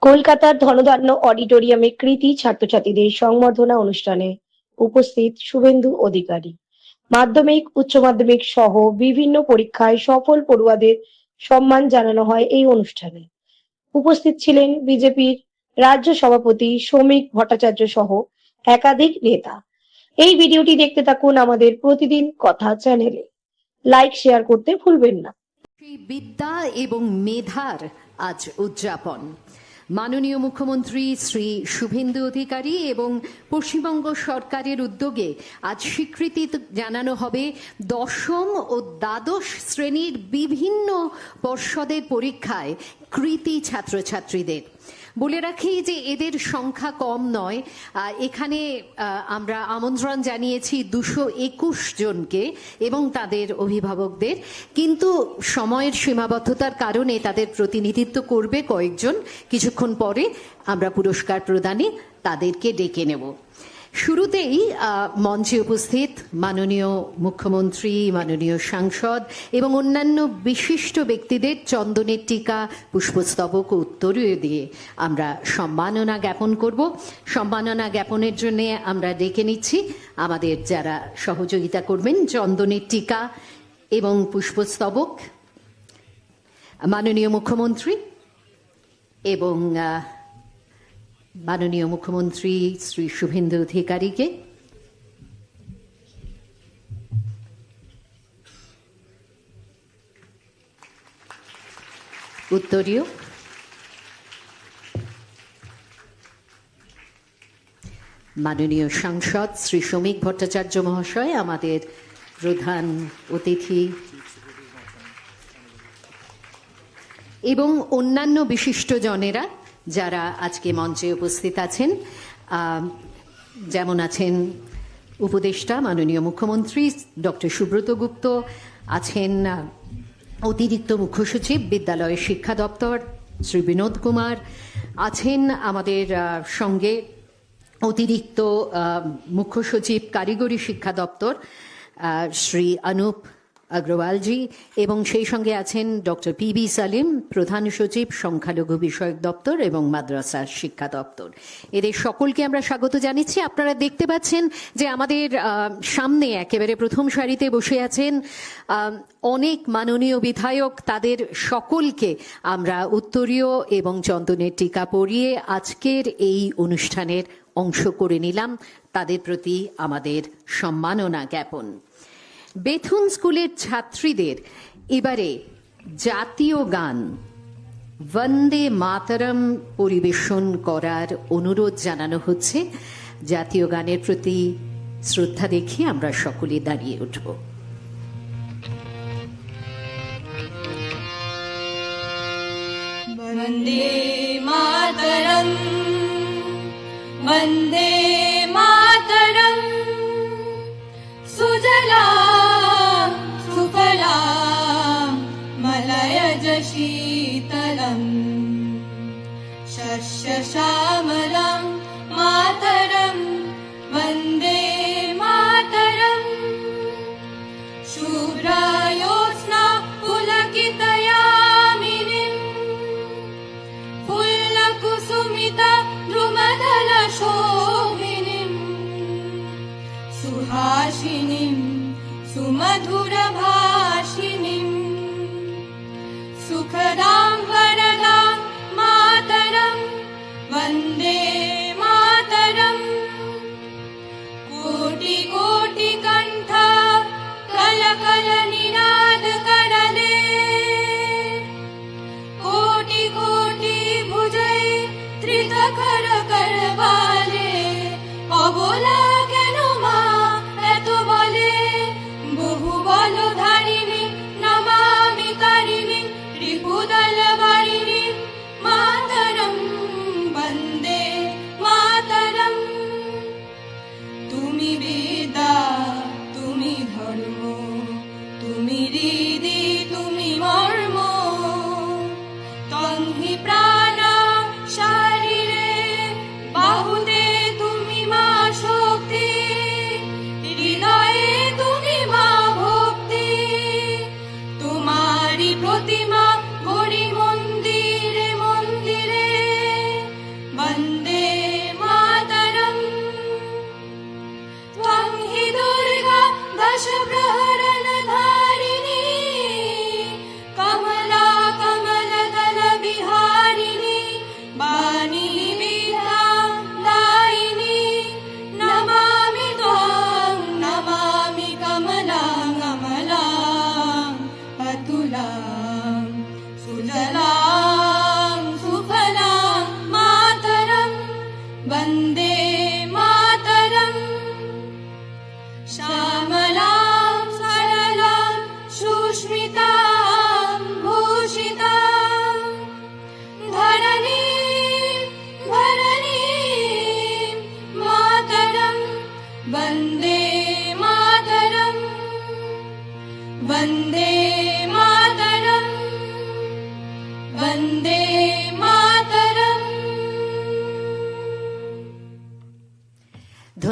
কলকাতার ধনধান্য অডিটোরিয়ামে কৃতী ছাত্রছাত্রীদের সংবর্ধনা অনুষ্ঠানে উপস্থিত শুভেন্দু অধিকারী। মাধ্যমিক, উচ্চ মাধ্যমিক সহ বিভিন্ন পরীক্ষায় সফল পড়ুয়াদের সম্মান জানানো হয় এই অনুষ্ঠানে। উপস্থিত ছিলেন বিজেপির রাজ্য সভাপতি শ্রমিক ভট্টাচার্য সহ একাধিক নেতা। এই ভিডিওটি দেখতে থাকুন আমাদের প্রতিদিন কথা চ্যানেলে। লাইক শেয়ার করতে ভুলবেন না। বিদ্যা এবং মেধার আজ উদযাপন। মাননীয় মুখ্যমন্ত্রী শ্রী শুভেন্দু অধিকারী এবং পশ্চিমবঙ্গ সরকারের উদ্যোগে আজ স্বীকৃতি জানানো হবে দশম ও দ্বাদশ শ্রেণীর বিভিন্ন পর্ষদের পরীক্ষায় কৃতী ছাত্রছাত্রীদের। বলে রাখি যে এদের সংখ্যা কম নয়। এখানে আমরা আমন্ত্রণ জানিয়েছি 221 জনকে এবং তাদের অভিভাবকদের, কিন্তু সময়ের সীমাবদ্ধতার কারণে তাদের প্রতিনিধিত্ব করবে কয়েকজন। কিছুক্ষণ পরে আমরা পুরস্কার প্রদানে তাদেরকে ডেকে নেব। শুরুতেই মঞ্চে উপস্থিত মাননীয় মুখ্যমন্ত্রী, মাননীয় সাংসদ এবং অন্যান্য বিশিষ্ট ব্যক্তিদের চন্দনের টিকা, পুষ্পস্তবক ও উত্তরীয় দিয়ে আমরা সম্মাননা জ্ঞাপন করব। সম্মাননা জ্ঞাপনের জন্য আমরা ডেকে নিচ্ছি আমাদের যারা সহযোগিতা করবেন। চন্দনের টিকা এবং পুষ্পস্তবক মাননীয় মুখ্যমন্ত্রী এবং মাননীয় মুখ্যমন্ত্রী শ্রী শুভেন্দু অধিকারীকে। উত্তরীয় মাননীয় সাংসদ শ্রী শ্রমিক ভট্টাচার্য মহাশয়, আমাদের প্রধান অতিথি, এবং অন্যান্য বিশিষ্ট জনেরা যারা আজকে মঞ্চে উপস্থিত আছেন। যেমন আছেন উপদেষ্টা মাননীয় মুখ্যমন্ত্রী ডক্টর সুব্রত গুপ্ত, আছেন অতিরিক্ত মুখ্য সচিব বিদ্যালয় শিক্ষা দপ্তর শ্রী বিনোদ কুমার, আছেন আমাদের সঙ্গে অতিরিক্ত মুখ্য সচিব কারিগরি শিক্ষা দপ্তর শ্রী অনুপ अग्रवाल जी, এবং সেই সঙ্গে আছেন ডক্টর পি.বি. সালিম, প্রধান সচিব সংখ্যালঘু বিষয়ক দপ্তর এবং মাদ্রাসা শিক্ষা দপ্তর। এদের সকলকে আমরা স্বাগত জানাচ্ছি। আপনারা দেখতে পাচ্ছেন যে আমাদের সামনে একেবারে প্রথম সারিতে বসে আছেন অনেক মাননীয় বিধায়ক। তাদের সকলকে আমরা উত্তরীয় এবং চন্দনের টিকা পরিয়ে আজকের এই অনুষ্ঠানের অংশ করে নিলাম। তাদের প্রতি আমাদের সম্মাননা জ্ঞাপন। বেথুন স্কুলের ছাত্রীদের এবারে জাতীয় গান বন্দে মাতরম পরিবেশন করার অনুরোধ জানানো হচ্ছে। জাতীয় গানের প্রতি শ্রদ্ধা দেখিয়ে আমরা সকলে দাঁড়িয়ে উঠব। বন্দে মাতরম, বন্দে মাতরম, সুজলাম সুফলাম মলয়জ শীতলম, শস্য শ্যামলম মাতরম, বন্দে মাতরম, শুভ্রজ্যোৎস্না পুলকিতয়ামিনীম, ফুল্লকুসুমিতা দ্রুমদল শোভিনীম, সুহাসিনীম সুমধুর ভাষিনীম, সুখদাং वरदां मातरं, वन्दे मातरं, कोटि कोटि कंठ कल कल निनाद करले, कोटि कोटि भुजै त्रित कर करवाले, অবলা কেন মা এত বলে, বহু বল ধার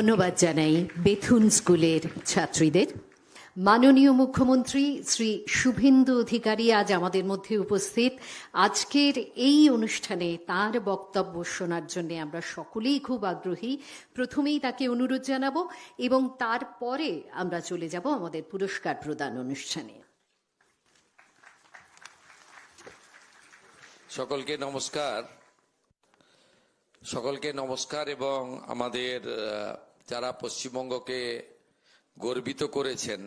ধন্যবাদ জানাই বেথুন স্কুলের ছাত্রীদের। মাননীয় মুখ্যমন্ত্রী শ্রী শুভেন্দু অধিকারী আজ আমাদের মধ্যে উপস্থিত। আজকের এই অনুষ্ঠানে তার বক্তব্য শোনার জন্য আমরা সকলেই খুব আগ্রহী। প্রথমেই তাকে অনুরোধ জানাবো এবং তারপরে আমরা চলে যাব আমাদের পুরস্কার প্রদান অনুষ্ঠানে। সকলকে নমস্কার এবং আমাদের যারা পশ্চিমবঙ্গকে গর্বিত করেছেন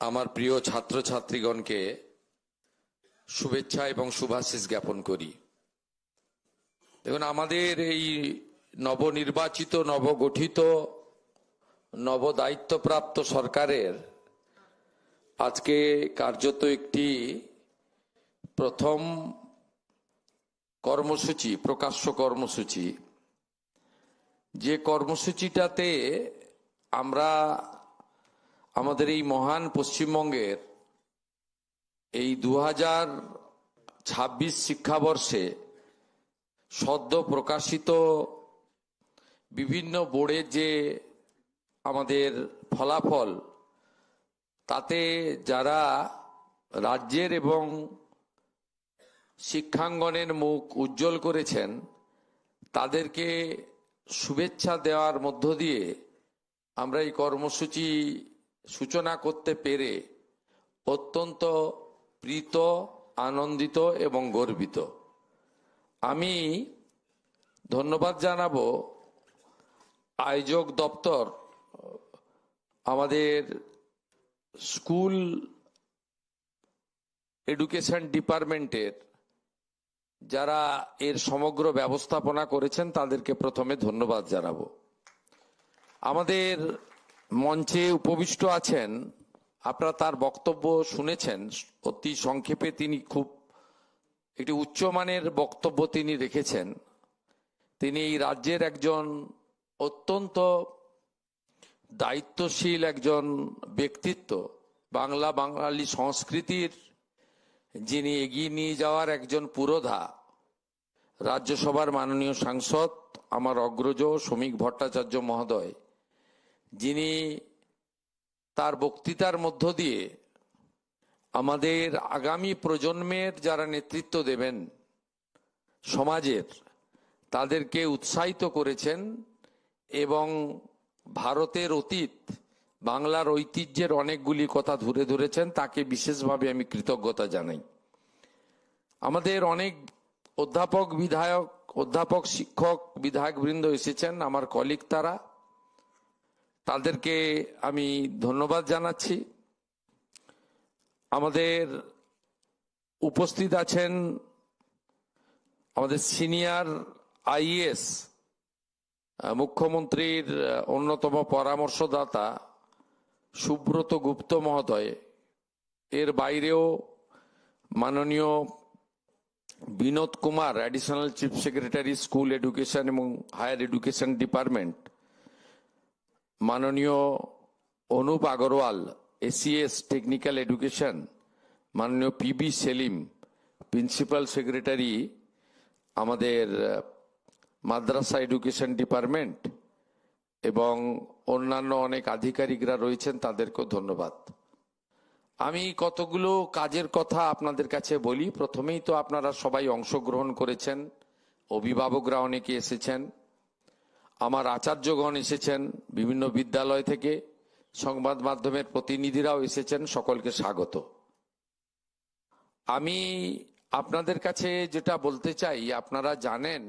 আমার প্রিয় ছাত্রছাত্রীগণকে শুভেচ্ছা এবং শুভাশিস জ্ঞাপন করি। দেখুন, আমাদের এই নবনির্বাচিত, নবগঠিত, নবদায়িত্বপ্রাপ্ত সরকারের আজকে কার্যত একটি প্রথম কর্মসূচি, প্রকাশ্য কর্মসূচি, যে কর্মসূচিটাতে আমরা আমাদের এই মহান পশ্চিমবঙ্গের এই 2026 শিক্ষাবর্ষে সদ্য প্রকাশিত বিভিন্ন বোর্ডের যে আমাদের ফলাফল, তাতে যারা রাজ্যের এবং শিক্ষাঙ্গনের মুখ উজ্জ্বল করেছেন তাদেরকে শুভেচ্ছা দেওয়ার মধ্য দিয়ে আমরা এই কর্মসূচি সূচনা করতে পেরে অত্যন্ত প্রীত, আনন্দিত এবং গর্বিত। আমি ধন্যবাদ জানাবো আয়োজক দপ্তর, আমাদের স্কুল এডুকেশন ডিপার্টমেন্টের যারা এর সমগ্র ব্যবস্থাপনা করেছেন তাদেরকে প্রথমে ধন্যবাদ জানাবো। আমাদের মঞ্চে উপবিষ্ট আছেন, আপনারা তার বক্তব্য শুনেছেন। অতি সংক্ষেপে তিনি খুব একটি উচ্চমানের বক্তব্য তিনি রেখেছেন। তিনি এই রাজ্যের একজন অত্যন্ত দায়িত্বশীল একজন ব্যক্তিত্ব, বাঙালি সংস্কৃতির যিনি এগিয়ে নিয়ে যাওয়ার একজন পুরোধা। রাজ্যসভার মাননীয় সাংসদ আমার অগ্রজ শ্রমিক ভট্টাচার্য মহোদয়, যিনি তার বক্তৃতার মধ্য দিয়ে আমাদের আগামী প্রজন্মের যারা নেতৃত্ব দেবেন সমাজের, তাদেরকে উৎসাহিত করেছেন এবং ভারতের অতীত, বাংলার ঐতিহ্যের অনেকগুলি কথা ধরে ধরেছেন। তাকে বিশেষভাবে আমি কৃতজ্ঞতা জানাই। আমাদের অনেক অধ্যাপক, শিক্ষক, বিধায়কবৃন্দ এসেছেন, আমার কলিগ, তাদেরকে আমি ধন্যবাদ জানাচ্ছি। আমাদের উপস্থিত আছেন আমাদের সিনিয়র আইএএস, মুখ্যমন্ত্রীর অন্যতম পরামর্শদাতা সুব্রত গুপ্ত মহোদয়। এর বাইরেও মাননীয় Binod Kumar, additional chief secretary, school education এবং হায়ার এডুকেশন ডিপার্টমেন্ট, মাননীয় Anup Agarwal, ACS technical education, মাননীয় পিবি সেলিম, প্রিন্সিপাল সেক্রেটারি আমাদের মাদ্রাসা এডুকেশন ডিপার্টমেন্ট, এবং অন্যান্য অনেক আধিকারিকরা রয়েছেন, তাদেরকেও ধন্যবাদ। আমি কতগুলো কাজের কথা আপনাদের কাছে বলি। প্রথমেই তো আপনারা সবাই অংশগ্রহণ করেছেন, অভিভাবকরা অনেকে এসেছেন, আমার আচার্যগণ এসেছেন বিভিন্ন বিদ্যালয় থেকে, সংবাদ মাধ্যমের প্রতিনিধিরাও এসেছেন, সকলকে স্বাগত। আমি আপনাদের কাছে যেটা বলতে চাই, আপনারা জানেন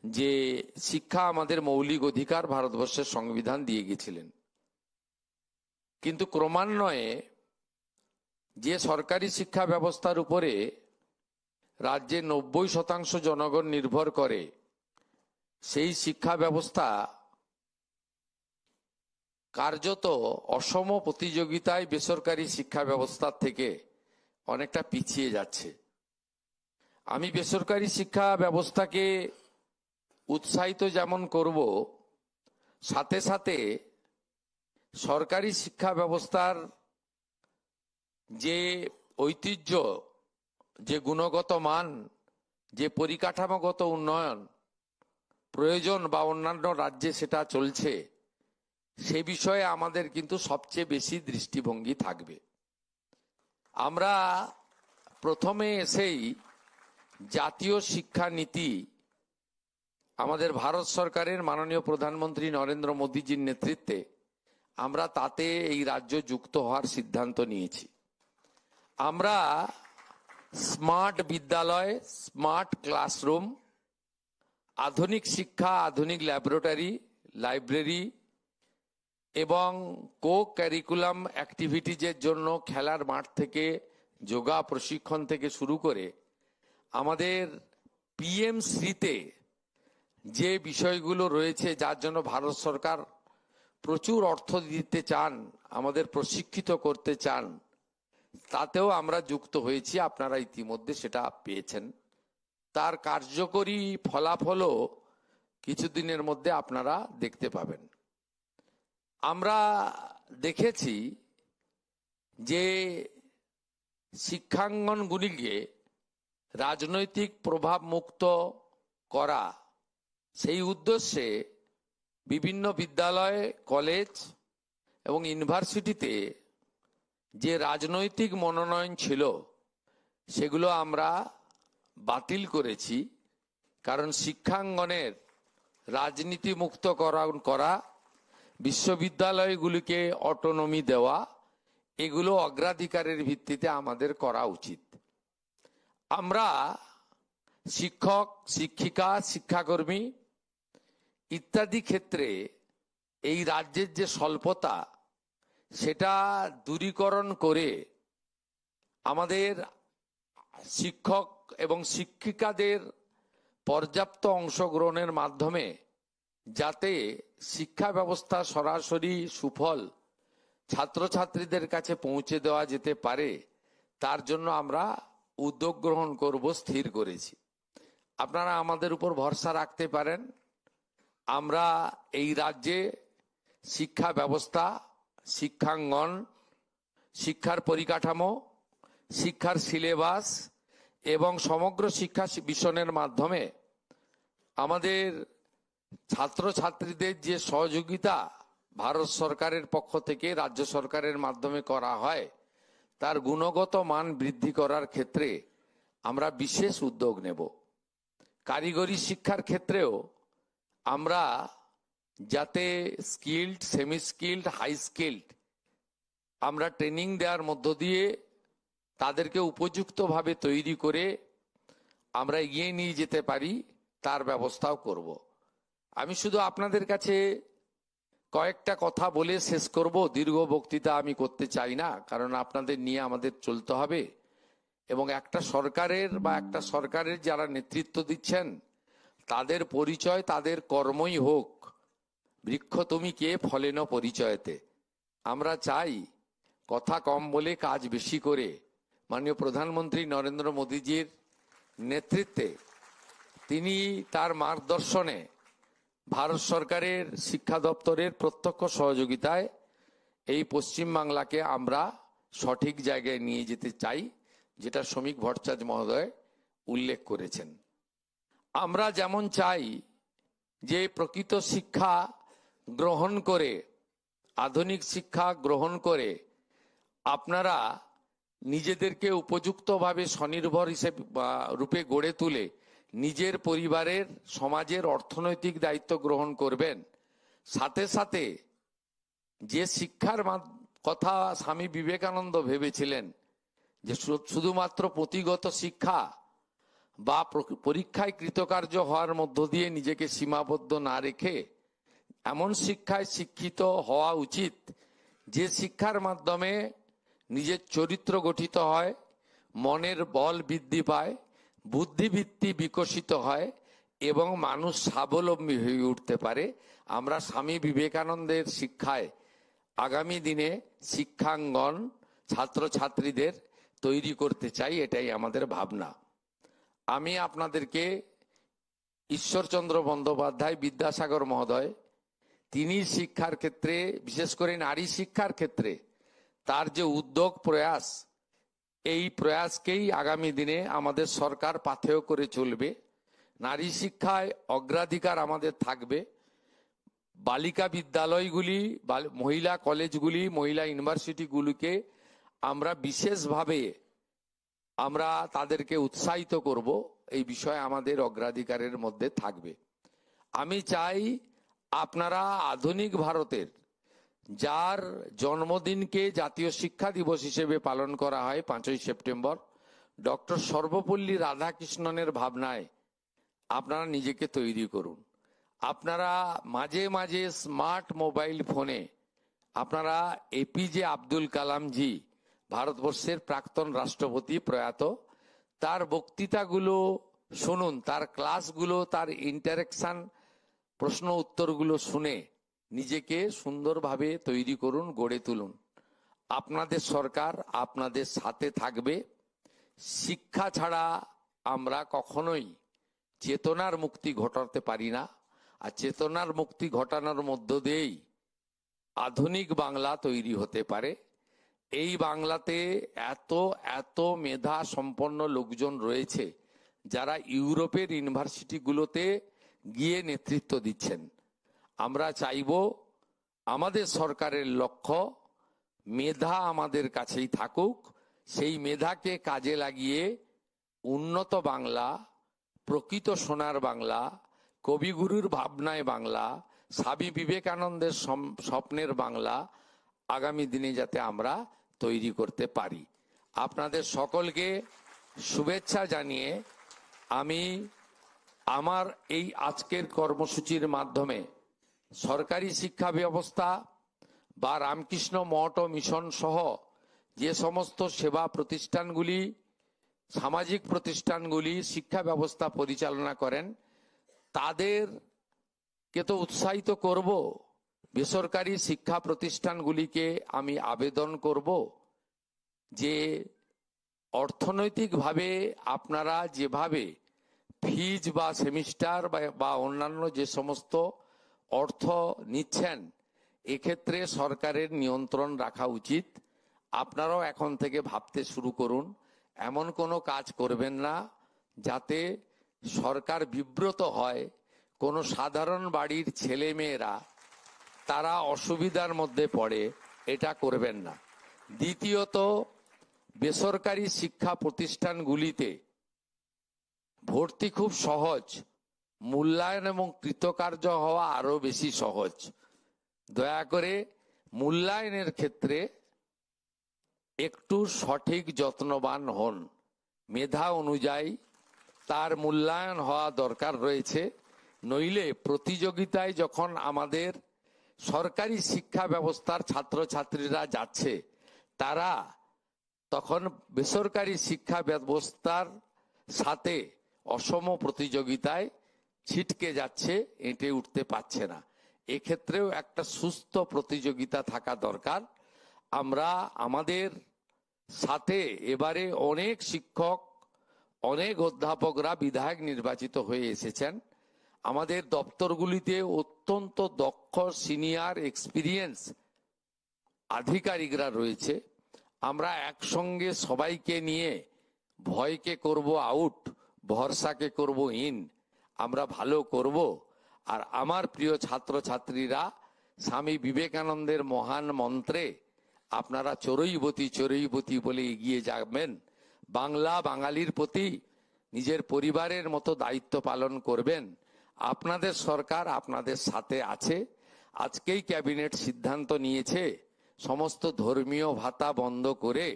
যে শিক্ষা আমাদের মৌলিক অধিকার, ভারতবর্ষের সংবিধান দিয়ে গেছিলেন। কিন্তু ক্রমান্বয়ে যে সরকারি শিক্ষা ব্যবস্থার উপরে রাজ্যে 90% জনগণ নির্ভর করে, সেই শিক্ষা ব্যবস্থা কার্যত অসম প্রতিযোগিতায় বেসরকারি শিক্ষা ব্যবস্থার থেকে অনেকটা পিছিয়ে যাচ্ছে। আমি বেসরকারি শিক্ষা ব্যবস্থাকে উৎসাহিত যেমন করব, সাথে সাথে সরকারি শিক্ষা ব্যবস্থার যে ঐতিহ্য, যে গুণগত মান, যে পরিকাঠামোগত উন্নয়ন, প্রয়োজন বা অন্যান্য রাজ্যে সেটা চলছে, সে বিষয়ে আমাদের কিন্তু সবচেয়ে বেশি দৃষ্টিভঙ্গি থাকবে। আমরা প্রথমে এসেই জাতীয় শিক্ষা নীতি আমাদের ভারত সরকারের মাননীয় প্রধানমন্ত্রী নরেন্দ্র মোদীজির নেতৃত্বে আমরা তাতে এই রাজ্য যুক্ত হওয়ার সিদ্ধান্ত নিয়েছি। আমরা স্মার্ট বিদ্যালয়, স্মার্ট ক্লাসরুম, আধুনিক শিক্ষা, আধুনিক ল্যাবরেটরি, লাইব্রেরি এবং কো ক্যারিকুলাম অ্যাক্টিভিটিজের জন্য খেলার মাঠ থেকে যোগা প্রশিক্ষণ থেকে শুরু করে আমাদের পিএমসিতে যে বিষয়গুলো রয়েছে, যার জন্য ভারত সরকার প্রচুর অর্থ দিতে চান, আমাদের প্রশিক্ষিত করতে চান, তাতেও আমরা যুক্ত হয়েছি। আপনারা ইতিমধ্যে সেটা পেয়েছেন। তার কার্যকরী ফলাফলও কিছুদিনের মধ্যে আপনারা দেখতে পাবেন। আমরা দেখেছি যে শিক্ষাঙ্গনগুলিকে রাজনৈতিক প্রভাব মুক্ত করা, সেই উদ্দেশ্যে বিভিন্ন বিদ্যালয়, কলেজ এবং ইউনিভার্সিটিতে যে রাজনৈতিক মনোনয়ন ছিল সেগুলো আমরা বাতিল করেছি। কারণ শিক্ষাঙ্গনের রাজনীতি মুক্ত করা, বিশ্ববিদ্যালয়গুলিকে অটোনমি দেওয়া, এগুলো অগ্রাধিকারের ভিত্তিতে আমাদের করা উচিত। আমরা শিক্ষক, শিক্ষিকা, শিক্ষাকর্মী ইত্যাদি ক্ষেত্রে এই রাজ্যের যে স্বল্পতা, সেটা দূরীকরণ করে আমাদের শিক্ষক এবং শিক্ষিকাদের পর্যাপ্ত অংশগ্রহণের মাধ্যমে যাতে শিক্ষা ব্যবস্থা সরাসরি সুফল ছাত্রছাত্রীদের কাছে পৌঁছে দেওয়া যেতে পারে, তার জন্য আমরা উদ্যোগ গ্রহণ করব স্থির করেছি। আপনারা আমাদের উপর ভরসা রাখতে পারেন। আমরা এই রাজ্যে শিক্ষা ব্যবস্থা, শিক্ষাঙ্গন, শিক্ষার পরিকাঠামো, শিক্ষার সিলেবাস এবং সমগ্র শিক্ষা মিশনের মাধ্যমে আমাদের ছাত্রছাত্রীদের যে সহযোগিতা ভারত সরকারের পক্ষ থেকে রাজ্য সরকারের মাধ্যমে করা হয়, তার গুণগত মান বৃদ্ধি করার ক্ষেত্রে আমরা বিশেষ উদ্যোগ নেব। কারিগরি শিক্ষার ক্ষেত্রেও আমরা যাতে skilled, semi skilled, high skilled আমরা ট্রেনিং দেওয়ার মধ্য দিয়ে তাদেরকে উপযুক্তভাবে তৈরি করে আমরা এগিয়ে নিয়ে যেতে পারি, তার ব্যবস্থাও করব। আমি শুধু আপনাদের কাছে কয়েকটা কথা বলে শেষ করব। দীর্ঘ বক্তৃতা আমি করতে চাই না, কারণ আপনাদের নিয়ে আমাদের চলতে হবে এবং একটা সরকারের যারা নেতৃত্ব দিচ্ছেন তাদের পরিচয় তাদের কর্মই হোক। বৃক্ষ তুমি কে ফলেন পরিচয়তে। আমরা চাই কথা কম বলে কাজ বেশি করে মাননীয় প্রধানমন্ত্রী নরেন্দ্র মোদীজির নেতৃত্বে, তিনি তার মার্গদর্শনে ভারত সরকারের শিক্ষা দপ্তরের প্রত্যক্ষ সহযোগিতায় এই পশ্চিমবাংলাকে আমরা সঠিক জায়গায় নিয়ে যেতে চাই, যেটা শ্রমিক ভট্টাচার্য মহোদয় উল্লেখ করেছেন। আমরা যেমন চাই যে প্রকৃত শিক্ষা গ্রহণ করে, আধুনিক শিক্ষা গ্রহণ করে আপনারা নিজেদেরকে উপযুক্তভাবে স্বনির্ভর হিসেবে রূপে গড়ে তুলে নিজের পরিবারের, সমাজের অর্থনৈতিক দায়িত্ব গ্রহণ করবেন, সাথে সাথে যে শিক্ষার কথা স্বামী বিবেকানন্দ ভেবেছিলেন যে শুধুমাত্র পুঁথিগত শিক্ষা বা পরীক্ষায় কৃতকার্য হওয়ার মধ্য দিয়ে নিজেকে সীমাবদ্ধ না রেখে এমন শিক্ষায় শিক্ষিত হওয়া উচিত যে শিক্ষার মাধ্যমে নিজের চরিত্র গঠিত হয়, মনের বল বৃদ্ধি পায়, বুদ্ধিবৃত্তি বিকশিত হয় এবং মানুষ স্বাবলম্বী হয়ে উঠতে পারে। আমরা স্বামী বিবেকানন্দের শিক্ষায় আগামী দিনে শিক্ষাঙ্গন ছাত্রছাত্রীদের তৈরি করতে চাই, এটাই আমাদের ভাবনা। আমি আপনাদেরকে ঈশ্বরচন্দ্র বন্দ্যোপাধ্যায়, বিদ্যাসাগর মহোদয়, তিনি শিক্ষার ক্ষেত্রে, বিশেষ করে নারী শিক্ষার ক্ষেত্রে তার যে উদ্যোগ, প্রয়াস, এই প্রয়াসকেই আগামী দিনে আমাদের সরকার পাথেয় করে চলবে। নারী শিক্ষায় অগ্রাধিকার আমাদের থাকবে। বালিকা বিদ্যালয়গুলি, মহিলা কলেজগুলি, মহিলা ইউনিভার্সিটিগুলিকে আমরা বিশেষভাবে আমরা তাদেরকে উৎসাহিত করব, এই বিষয়ে আমাদের অগ্রাধিকারের মধ্যে থাকবে। আমি চাই আপনারা আধুনিক ভারতের, যার জন্মদিনকে জাতীয় শিক্ষা দিবস হিসেবে পালন করা হয় 5ই সেপ্টেম্বর, ডক্টর সর্বপল্লী রাধাকৃষ্ণনের ভাবনায় আপনারা নিজেকে তৈরি করুন। আপনারা মাঝে মাঝে স্মার্ট মোবাইল ফোনে আপনারা এপিজে আব্দুল কালামজি, ভারতবর্ষের প্রাক্তন রাষ্ট্রপতি প্রয়াত, তার বক্তৃতাগুলো শুনুন, তার ক্লাসগুলো, তার ইন্টারেকশন, প্রশ্ন উত্তরগুলো শুনে নিজেকে সুন্দরভাবে তৈরি করুন, গড়ে তুলুন। আপনাদের সরকার আপনাদের সাথে থাকবে। শিক্ষা ছাড়া আমরা কখনোই চেতনার মুক্তি ঘটাতে পারি না, আর চেতনার মুক্তি ঘটানোর মধ্য দিয়েই আধুনিক বাংলা তৈরি হতে পারে। এই বাংলাতে এত এত মেধা সম্পন্ন লোকজন রয়েছে যারা ইউরোপের ইউনিভার্সিটিগুলোতে গিয়ে নেতৃত্ব দিচ্ছেন। আমরা চাইব আমাদের সরকারের লক্ষ্য মেধা আমাদের কাছেই থাকুক, সেই মেধাকে কাজে লাগিয়ে উন্নত বাংলা, প্রকৃত সোনার বাংলা, কবিগুরুর ভাবনায় বাংলা, স্বামী বিবেকানন্দের স্বপ্নের বাংলা আগামী দিনে যাতে আমরা তৈরি করতে পারি। আপনাদের সকলকে শুভেচ্ছা জানিয়ে আমি আমার এই আজকের কর্মসূচির মাধ্যমে সরকারি শিক্ষা ব্যবস্থা বা রামকৃষ্ণ মঠ ও মিশন সহ যে সমস্ত সেবা প্রতিষ্ঠানগুলি, সামাজিক প্রতিষ্ঠানগুলি শিক্ষা ব্যবস্থা পরিচালনা করেন, তাদেরকে তো উৎসাহিত করব। বেসরকারি শিক্ষা প্রতিষ্ঠানগুলিকে আমি আবেদন করব যে অর্থনৈতিকভাবে আপনারা যেভাবে ফিজ বা সেমিস্টার বা অন্যান্য যে সমস্ত অর্থ নিচ্ছেন, এক্ষেত্রে সরকারের নিয়ন্ত্রণ রাখা উচিত। আপনারাও এখন থেকে ভাবতে শুরু করুন, এমন কোনো কাজ করবেন না যাতে সরকার বিব্রত হয়, কোনো সাধারণ বাড়ির ছেলে মেয়েরা তারা অসুবিধার মধ্যে পড়ে, এটা করবেন না। দ্বিতীয়ত, বেসরকারি শিক্ষা প্রতিষ্ঠানগুলিতে ভর্তি খুব সহজ, মূল্যায়ন এবং কৃতকার্য হওয়া আরো বেশি সহজ। দয়া করে মূল্যায়নের ক্ষেত্রে একটু সঠিক যত্নবান হন। মেধা অনুযায়ী তার মূল্যায়ন হওয়া দরকার রয়েছে, নইলে প্রতিযোগিতায় যখন আমাদের সরকারি শিক্ষা ব্যবস্থার ছাত্রছাত্রীরা যাচ্ছে, তারা তখন বেসরকারি শিক্ষা ব্যবস্থার সাথে অসম প্রতিযোগিতায় ছিটকে যাচ্ছে, এঁটে উঠতে পারছে না। এক্ষেত্রেও একটা সুস্থ প্রতিযোগিতা থাকা দরকার। আমরা আমাদের সাথে এবারে অনেক শিক্ষক, অনেক অধ্যাপকরা বিধায়ক নির্বাচিত হয়ে এসেছেন। আমাদের দপ্তরগুলিতে অত্যন্ত দক্ষ সিনিয়র এক্সপিরিয়েন্স আধিকারিকরা রয়েছে। আমরা একসঙ্গে সবাইকে নিয়ে ভয়কে করব আউট, ভরসাকে করব ইন, আমরা ভালো করব। আর আমার প্রিয় ছাত্রছাত্রীরা, স্বামী বিবেকানন্দের মহান মন্ত্রে আপনারা চড়ুইবতী চড়ুইবতী বলে এগিয়ে যাবেন। বাংলা বাঙালির প্রতি নিজের পরিবারের মতো দায়িত্ব পালন করবেন। আপনাদের সরকার আপনাদের সাথে আছে। আজকেই ক্যাবিনেট সিদ্ধান্ত নিয়েছে সমস্ত ধর্মীয় ভাতা বন্ধ করে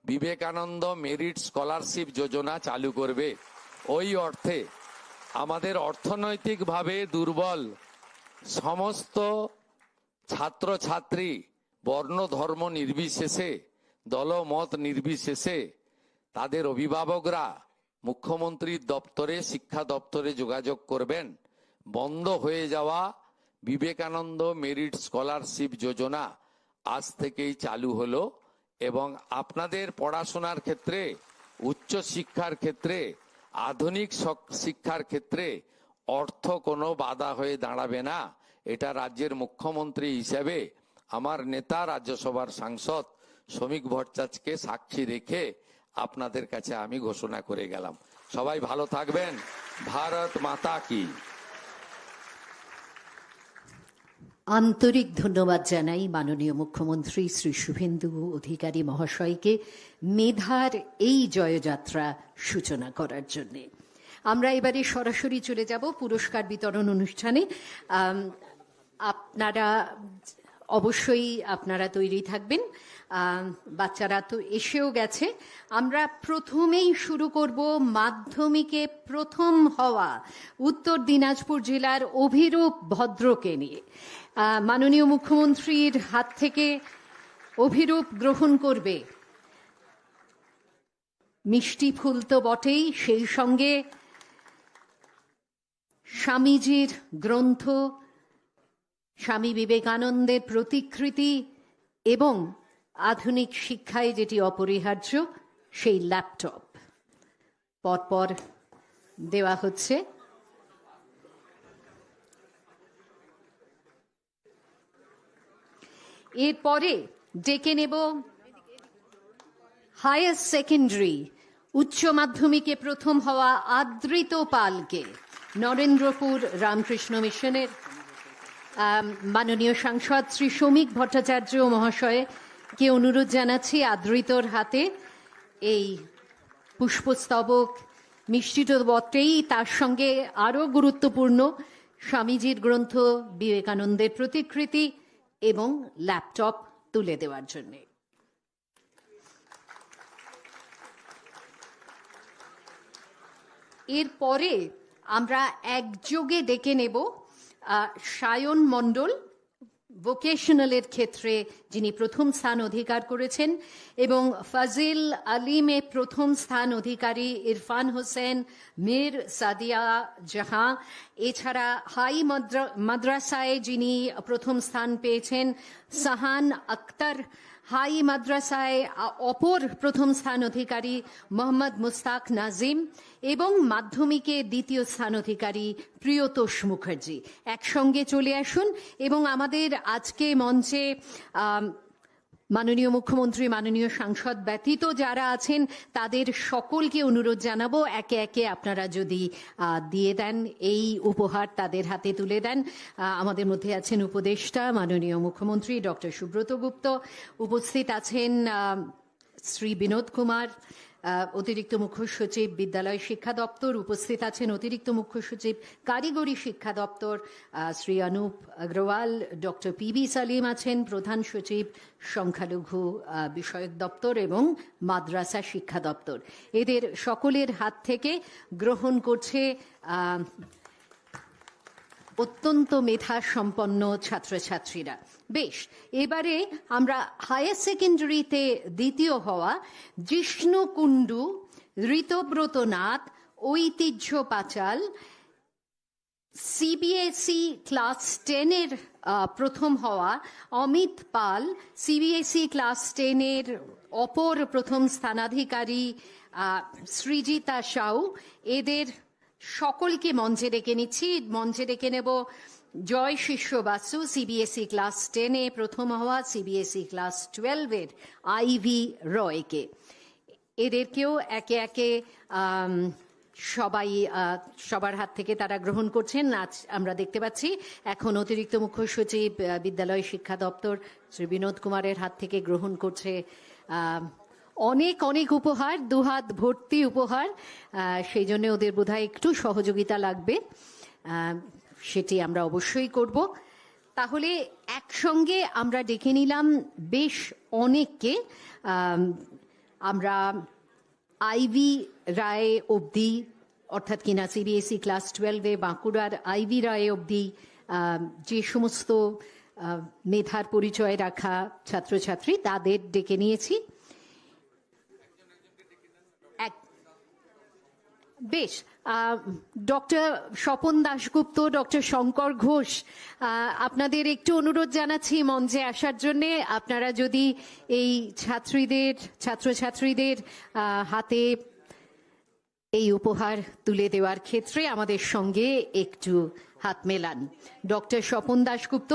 বিবেকানন্দ মেরিট স্কলারশিপ যোজনা চালু করবে। ওই অর্থে আমাদের অর্থনৈতিকভাবে দুর্বল সমস্ত ছাত্রছাত্রী, বর্ণ ধর্ম নির্বিশেষে, দলমত নির্বিশেষে, তাদের অভিভাবকরা মুখ্যমন্ত্রীর দপ্তরে, শিক্ষা দপ্তরে যোগাযোগ করবেন। বন্ধ হয়ে যাওয়া বিবেকানন্দ মেরিট স্কলারশিপ যোজনা আজ থেকেই চালু হলো, এবং আপনাদের পড়াশোনার ক্ষেত্রে, উচ্চ শিক্ষার ক্ষেত্রে, আধুনিক শিক্ষার ক্ষেত্রে অর্থ কোনো বাধা হয়ে দাঁড়াবে না। এটা রাজ্যের মুখ্যমন্ত্রী হিসেবে আমার নেতা, রাজ্যসভার সাংসদ শ্রমিক ভট্টাচার্যকে সাক্ষী রেখে আপনাদের কাছে আমি ঘোষণা করে গেলাম। সবাই ভালো থাকবেন, भारत माता की। আন্তরিক ধন্যবাদ জানাই মাননীয় মুখ্যমন্ত্রী শ্রী শুভেন্দু অধিকারী মহাশয়কে মেধার এই জয়যাত্রা সূচনা করার জন্য। আমরা এবারে সরাসরি চলে যাব পুরস্কার বিতরণ অনুষ্ঠানে। আপনারা অবশ্যই তৈরি থাকবেন। বাচ্চারা তো এসেও গেছে। আমরা প্রথমেই শুরু করব মাধ্যমিকে প্রথম হওয়া উত্তর দিনাজপুর জেলার অভিরূপ ভদ্রকে নিয়ে। মাননীয় মুখ্যমন্ত্রীর হাত থেকে অভিরূপ গ্রহণ করবে মিষ্টি ফুল তো বটেই, সেই সঙ্গে স্বামীজির গ্রন্থ, স্বামী বিবেকানন্দের প্রতিকৃতি এবং আধুনিক শিক্ষায় যেটি অপরিহার্য সেই ল্যাপটপ পরপর দেওয়া হচ্ছে। এরপরে ডেকে নেব হায়ার সেকেন্ডারি উচ্চ মাধ্যমিকে প্রথম হওয়া আদৃত পালকে, নরেন্দ্রপুর রামকৃষ্ণ মিশনের। মাননীয় সাংসদ শ্রী শ্রমিক ভট্টাচার্য মহাশয়কে অনুরোধ জানাচ্ছি আদৃতর হাতে এই পুষ্পস্তবক। মিষ্টি তো বটেই, তার সঙ্গে আরও গুরুত্বপূর্ণ স্বামীজির গ্রন্থ, বিবেকানন্দের প্রতিকৃতি এবং ল্যাপটপ তুলে দেওয়ার জন্য। এরপরে আমরা একযোগে ডেকে নেব সায়ন মণ্ডল, ভোকেশনালের ক্ষেত্রে যিনি প্রথম স্থান অধিকার করেছেন, এবং ফাজিল আলিমে প্রথম স্থান অধিকারী ইরফান হোসেন, মীর সাদিয়া জাহাঁ। এছাড়া হাই মাদ্রাসায় যিনি প্রথম স্থান পেয়েছেন সাহান আক্তার, হাই মাদ্রাসায় অপর প্রথম স্থান অধিকারী মোহাম্মদ মুস্তাক নাজিম এবং মাধ্যমিকে দ্বিতীয় স্থান অধিকারী প্রিয়তোষ মুখার্জি। একসঙ্গে চলে আসুন এবং আমাদের আজকে মঞ্চে মাননীয় মুখ্যমন্ত্রী, মাননীয় সাংসদ ব্যতীত যারা আছেন তাদের সকলকে অনুরোধ জানাবো একে একে আপনারা যদি দিয়ে দেন, এই উপহার তাদের হাতে তুলে দেন। আমাদের মধ্যে আছেন উপদেষ্টা মাননীয় মুখ্যমন্ত্রী ডক্টর সুব্রত গুপ্ত, উপস্থিত আছেন শ্রী বিনোদ কুমার, অতিরিক্ত মুখ্য সচিব বিদ্যালয় শিক্ষা দপ্তর, উপস্থিত আছেন অতিরিক্ত মুখ্য সচিব কারিগরি শিক্ষা দপ্তর শ্রী অনুপ অগ্রওয়াল, ডক্টর পিবি সালিম আছেন প্রধান সচিব সংখ্যালঘু বিষয়ক দপ্তর এবং মাদ্রাসা শিক্ষা দপ্তর। এদের সকলের হাত থেকে গ্রহণ করছে অত্যন্ত মেধা সম্পন্ন ছাত্রছাত্রীরা। বেশ, এবারে আমরা হায়ার সেকেন্ডারিতে দ্বিতীয় হওয়া জিষ্ণু কুণ্ডু, ঋতব্রত নাথ, ঐতিহ্য পাঁচাল, সিবিএসই ক্লাস 10-এর প্রথম হওয়া অমিত পাল, সিবিএসই ক্লাস 10-এর অপর প্রথম স্থানাধিকারী সৃজিতা সাউ, এদের সকলকে মঞ্চে ডেকে নিচ্ছি। মঞ্চে ডেকে নেব জয় শিষ্য বাসু, সিবিএসই ক্লাস 10-এ প্রথম হওয়া, সিবিএসই ক্লাস 12-এর আইভি রয়কে। এদেরকেও একে একে সবার হাত থেকে তারা গ্রহণ করছেন। আজ আমরা দেখতে পাচ্ছি এখন অতিরিক্ত মুখ্য সচিব বিদ্যালয় শিক্ষা দপ্তর শ্রী বিনোদ কুমারের হাত থেকে গ্রহণ করছে অনেক অনেক উপহার, দুহাত ভর্তি উপহার। সেই জন্য ওদের বোধহয় একটু সহযোগিতা লাগবে, সেটি আমরা অবশ্যই করব। তাহলে একসঙ্গে আমরা ডেকে নিলাম বেশ অনেককে। আমরা আইভি রায় অবধি, অর্থাৎ কিনা সিবিএসই ক্লাস 12-এ বাঁকুড়ার আইভি রায় অবধি যে সমস্ত মেধার পরিচয় রাখা ছাত্রছাত্রী তাদের ডেকে নিয়েছি। বেশ, ডক্টর স্বপন দাশগুপ্ত, ডক্টর শঙ্কর ঘোষ, আপনাদের একটু অনুরোধ জানাচ্ছি মঞ্চে আসার জন্য। আপনারা যদি এই ছাত্রছাত্রীদের হাতে এই উপহার তুলে দেওয়ার ক্ষেত্রে আমাদের সঙ্গে একটু হাত মেলান। ডক্টর স্বপন দাশগুপ্ত।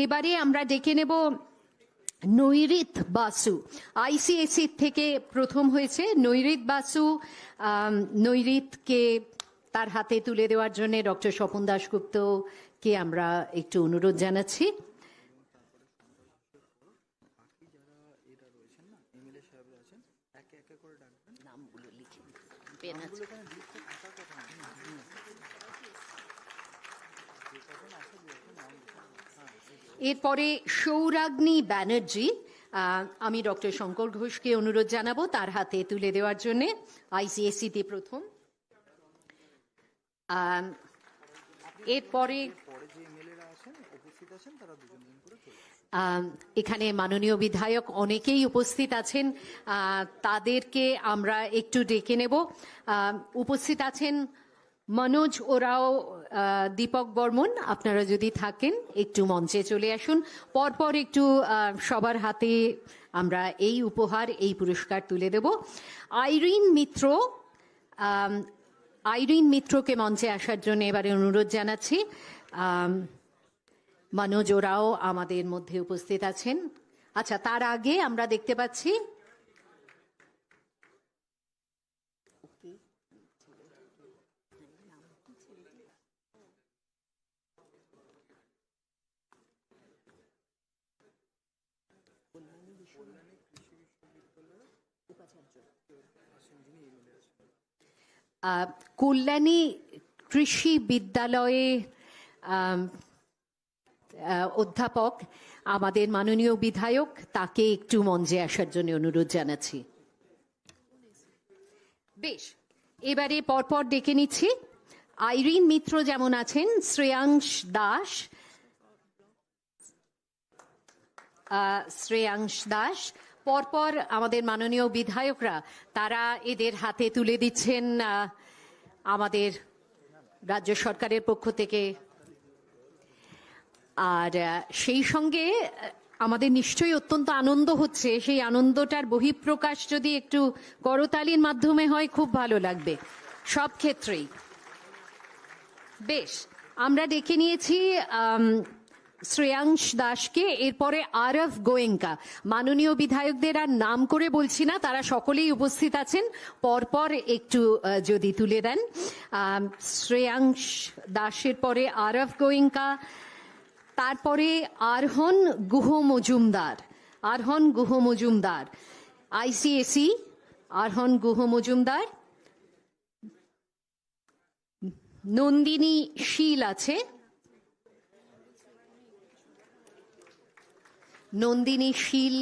এবারে আমরা ডেকে নেব নৈরিত বাসু, আইসিএসসি থেকে প্রথম হয়েছে নৈরিত বাসু। নৈরিতকে তার হাতে তুলে দেওয়ার জন্য ডক্টর স্বপন দাশগুপ্তকে আমরা একটু অনুরোধ জানাচ্ছি। এরপরে সৌরাগ্নি ব্যানার্জি, আমি ডক্টর শঙ্কর ঘোষকে অনুরোধ জানাবো তার হাতে তুলে দেওয়ার জন্য, আইসিএসসিতে প্রথম। এরপরে এখানে মাননীয় বিধায়ক অনেকেই উপস্থিত আছেন, তাদেরকে আমরা একটু ডেকে নেব। উপস্থিত আছেন মনোজ ওরাও, দীপক বর্মন, আপনারা যদি থাকেন একটু মঞ্চে চলে আসুন। পরপর একটু সবার হাতে আমরা এই উপহার, এই পুরস্কার তুলে দেব। আইরিন মিত্রকে মঞ্চে আসার জন্য এবারে অনুরোধ জানাচ্ছি। মনোজ ওরাও আমাদের মধ্যে উপস্থিত আছেন। আচ্ছা, তার আগে আমরা দেখতে পাচ্ছি কল্যাণী কৃষি বিদ্যালয়ে অধ্যাপক আমাদের মাননীয় বিধায়ক, তাকে একটু মঞ্চে আসার জন্য অনুরোধ জানাচ্ছি। বেশ, এবারে পরপর ডেকে নিচ্ছি। আইরিন মিত্র যেমন আছেন, শ্রেয়াংশ দাস, পরপর আমাদের মাননীয় বিধায়করা তারা এদের হাতে তুলে দিচ্ছেন আমাদের রাজ্য সরকারের পক্ষ থেকে। আর সেই সঙ্গে আমাদের নিশ্চয়ই অত্যন্ত আনন্দ হচ্ছে, সেই আনন্দটার বহিঃপ্রকাশ যদি একটু করতালির মাধ্যমে হয় খুব ভালো লাগবে সব ক্ষেত্রেই। বেশ, আমরা ডেকে নিয়েছি শ্রেয়াংশ দাসকে, এরপরে আরফ গোয়েঙ্কা। মাননীয় বিধায়কদের আর নাম করে বলছি না, তারা সকলেই উপস্থিত আছেন, পরপর একটু যদি তুলে দেন। শ্রেয়াংশ দাসের পরে আরফ গোয়েঙ্কা, তারপরে আরহন গুহ মজুমদার, আইসিএসি আরহন গুহ মজুমদার। নন্দিনী শীল আছে, নন্দিনী শীল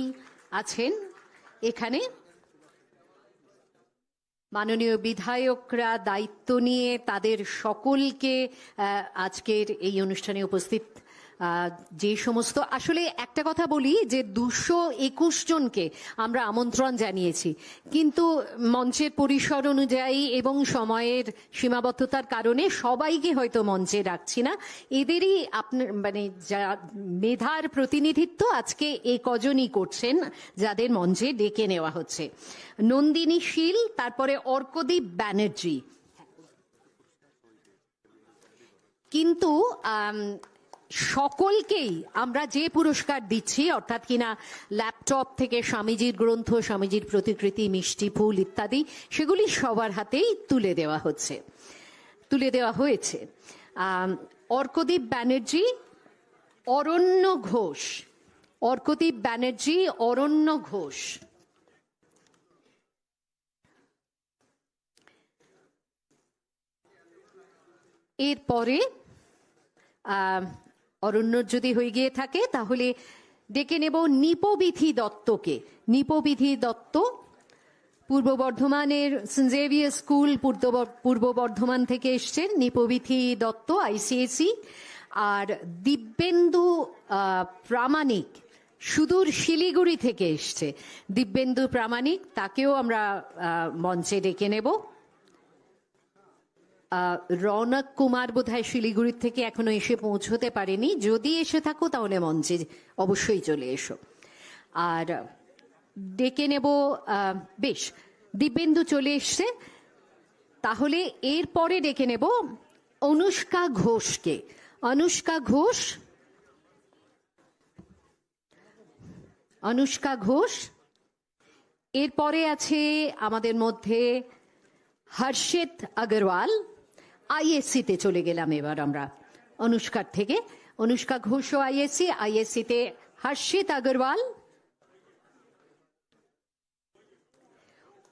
আছেন এখানে। মাননীয় বিধায়করা দায়িত্ব নিয়ে তাদের সকলকে আজকের এই অনুষ্ঠানে উপস্থিত যে সমস্ত, আসলে একটা কথা বলি যে 221 জনকে আমরা আমন্ত্রণ জানিয়েছি, কিন্তু মঞ্চের পরিসর অনুযায়ী এবং সময়ের সীমাবদ্ধতার কারণে সবাইকে হয়তো মঞ্চে রাখছি না। এদেরই আপনার মানে যা মেধার প্রতিনিধিত্ব আজকে এই কজনই করছেন যাদের মঞ্চে ডেকে নেওয়া হচ্ছে। নন্দিনী শীল, তারপরে অর্কদীপ ব্যানার্জি। কিন্তু সকলকেই আমরা যে পুরস্কার দিচ্ছি, অর্থাৎ কিনা ল্যাপটপ থেকে স্বামীজির গ্রন্থ, স্বামীজির প্রতিকৃতি, মিষ্টি ফুল ইত্যাদি, সেগুলি সবার হাতেই তুলে দেওয়া হয়েছে। অর্কদীপ ব্যানার্জি, অরণ্য ঘোষ। এরপরে অরণ্য যদি হয়ে গিয়ে থাকে তাহলে ডেকে নেব নিপবিধি দত্তকে। নিপবিধি দত্ত পূর্ব বর্ধমানের সেন্ট জেভিয়ার স্কুল পূর্ব বর্ধমান থেকে এসছেন নিপবিধি দত্ত, আইসিএসি। আর দিব্যেন্দু প্রামাণিক সুদূর শিলিগুড়ি থেকে এসছে, দিব্যেন্দু প্রামাণিক, তাকেও আমরা মঞ্চে ডেকে নেব। রৌনক কুমার বোধহয় শিলিগুড়ির থেকে এখনো এসে পৌঁছতে পারেনি, যদি এসে থাকো তাহলে মঞ্চে অবশ্যই চলে এসো। আর ডেকে নেব, বেশ দিব্যেন্দু চলে এসছে, তাহলে এরপরে ডেকে নেব অনুষ্কা ঘোষকে। অনুষ্কা ঘোষ। এরপরে আছে আমাদের মধ্যে হর্ষিত আইএসসি তে চলে গেলাম এবার আমরা অনুষ্কার থেকে। অনুষ্কা ঘোষ আইএসসি তে হর্ষিত আগরওয়াল,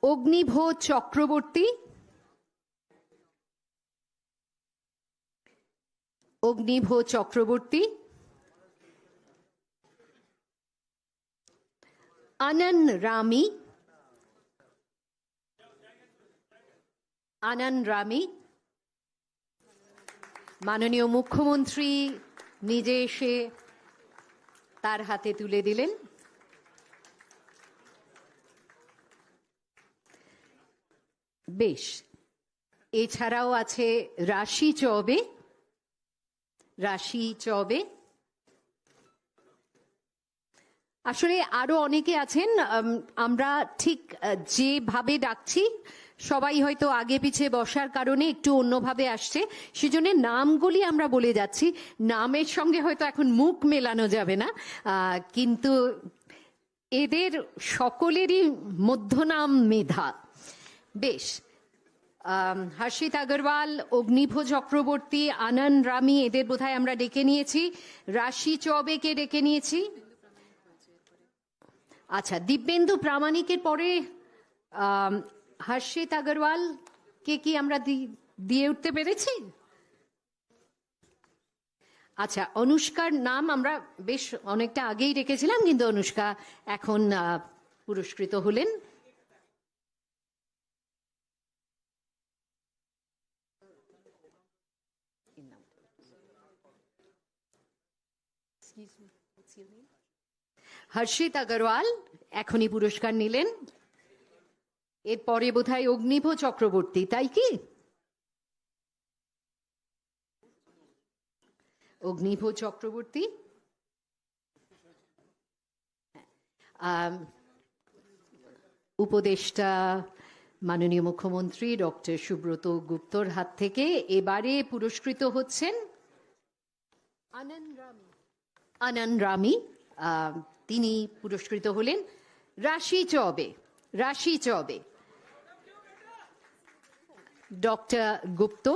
অগ্নিভ চক্রবর্তী, অগ্নিভ চক্রবর্তী, আনন রামি, আনন রামি। মাননীয় মুখ্যমন্ত্রী নিজে এসে তার হাতে তুলে দিলেন। বেশ, এছাড়াও আছে রাশি চৌবে, রাশি চৌবে। আসলে আরো অনেকে আছেন, আমরা ঠিক যেভাবে ডাকছি সবাই হয়তো আগে পিছে বসার কারণে একটু অন্যভাবে আসছে, সেজন্য নামগুলি আমরা বলে যাচ্ছি। নামের সঙ্গে হয়তো এখন মুখ মেলানো যাবে না, কিন্তু এদের সকলেরই মধ্যনাম মেধা। বেশ, হর্ষিত আগরওয়াল, অগ্নিভ চক্রবর্তী, আনন রামি, এদের বোধহয় আমরা ডেকে নিয়েছি। রাশি চৌবেকে ডেকে নিয়েছি। আচ্ছা, দিব্যেন্দু প্রামাণিকের পরে হর্ষিত আগরওয়াল কে কি আমরা দিয়ে উঠতে পেরেছি? আচ্ছা, অনুষ্কার নাম আমরা বেশ অনেকটা আগেই রেখেছিলাম, কিন্তু অনুষ্কা এখন পুরস্কৃত হলেন। হর্ষিত আগরওয়াল এখনই পুরস্কার নিলেন। এরপরে বোধহয় অগ্নিভ চক্রবর্তী, তাই কি? অগ্নিভ চক্রবর্তী। উপদেষ্টা মাননীয় মুখ্যমন্ত্রী ডক্টর সুব্রত গুপ্তর হাত থেকে এবারে পুরস্কৃত হচ্ছেন আনন রামি। তিনি পুরস্কৃত হলেন। রাশি চৌবে, রাশি চৌবে। ডক্টর গুপ্ত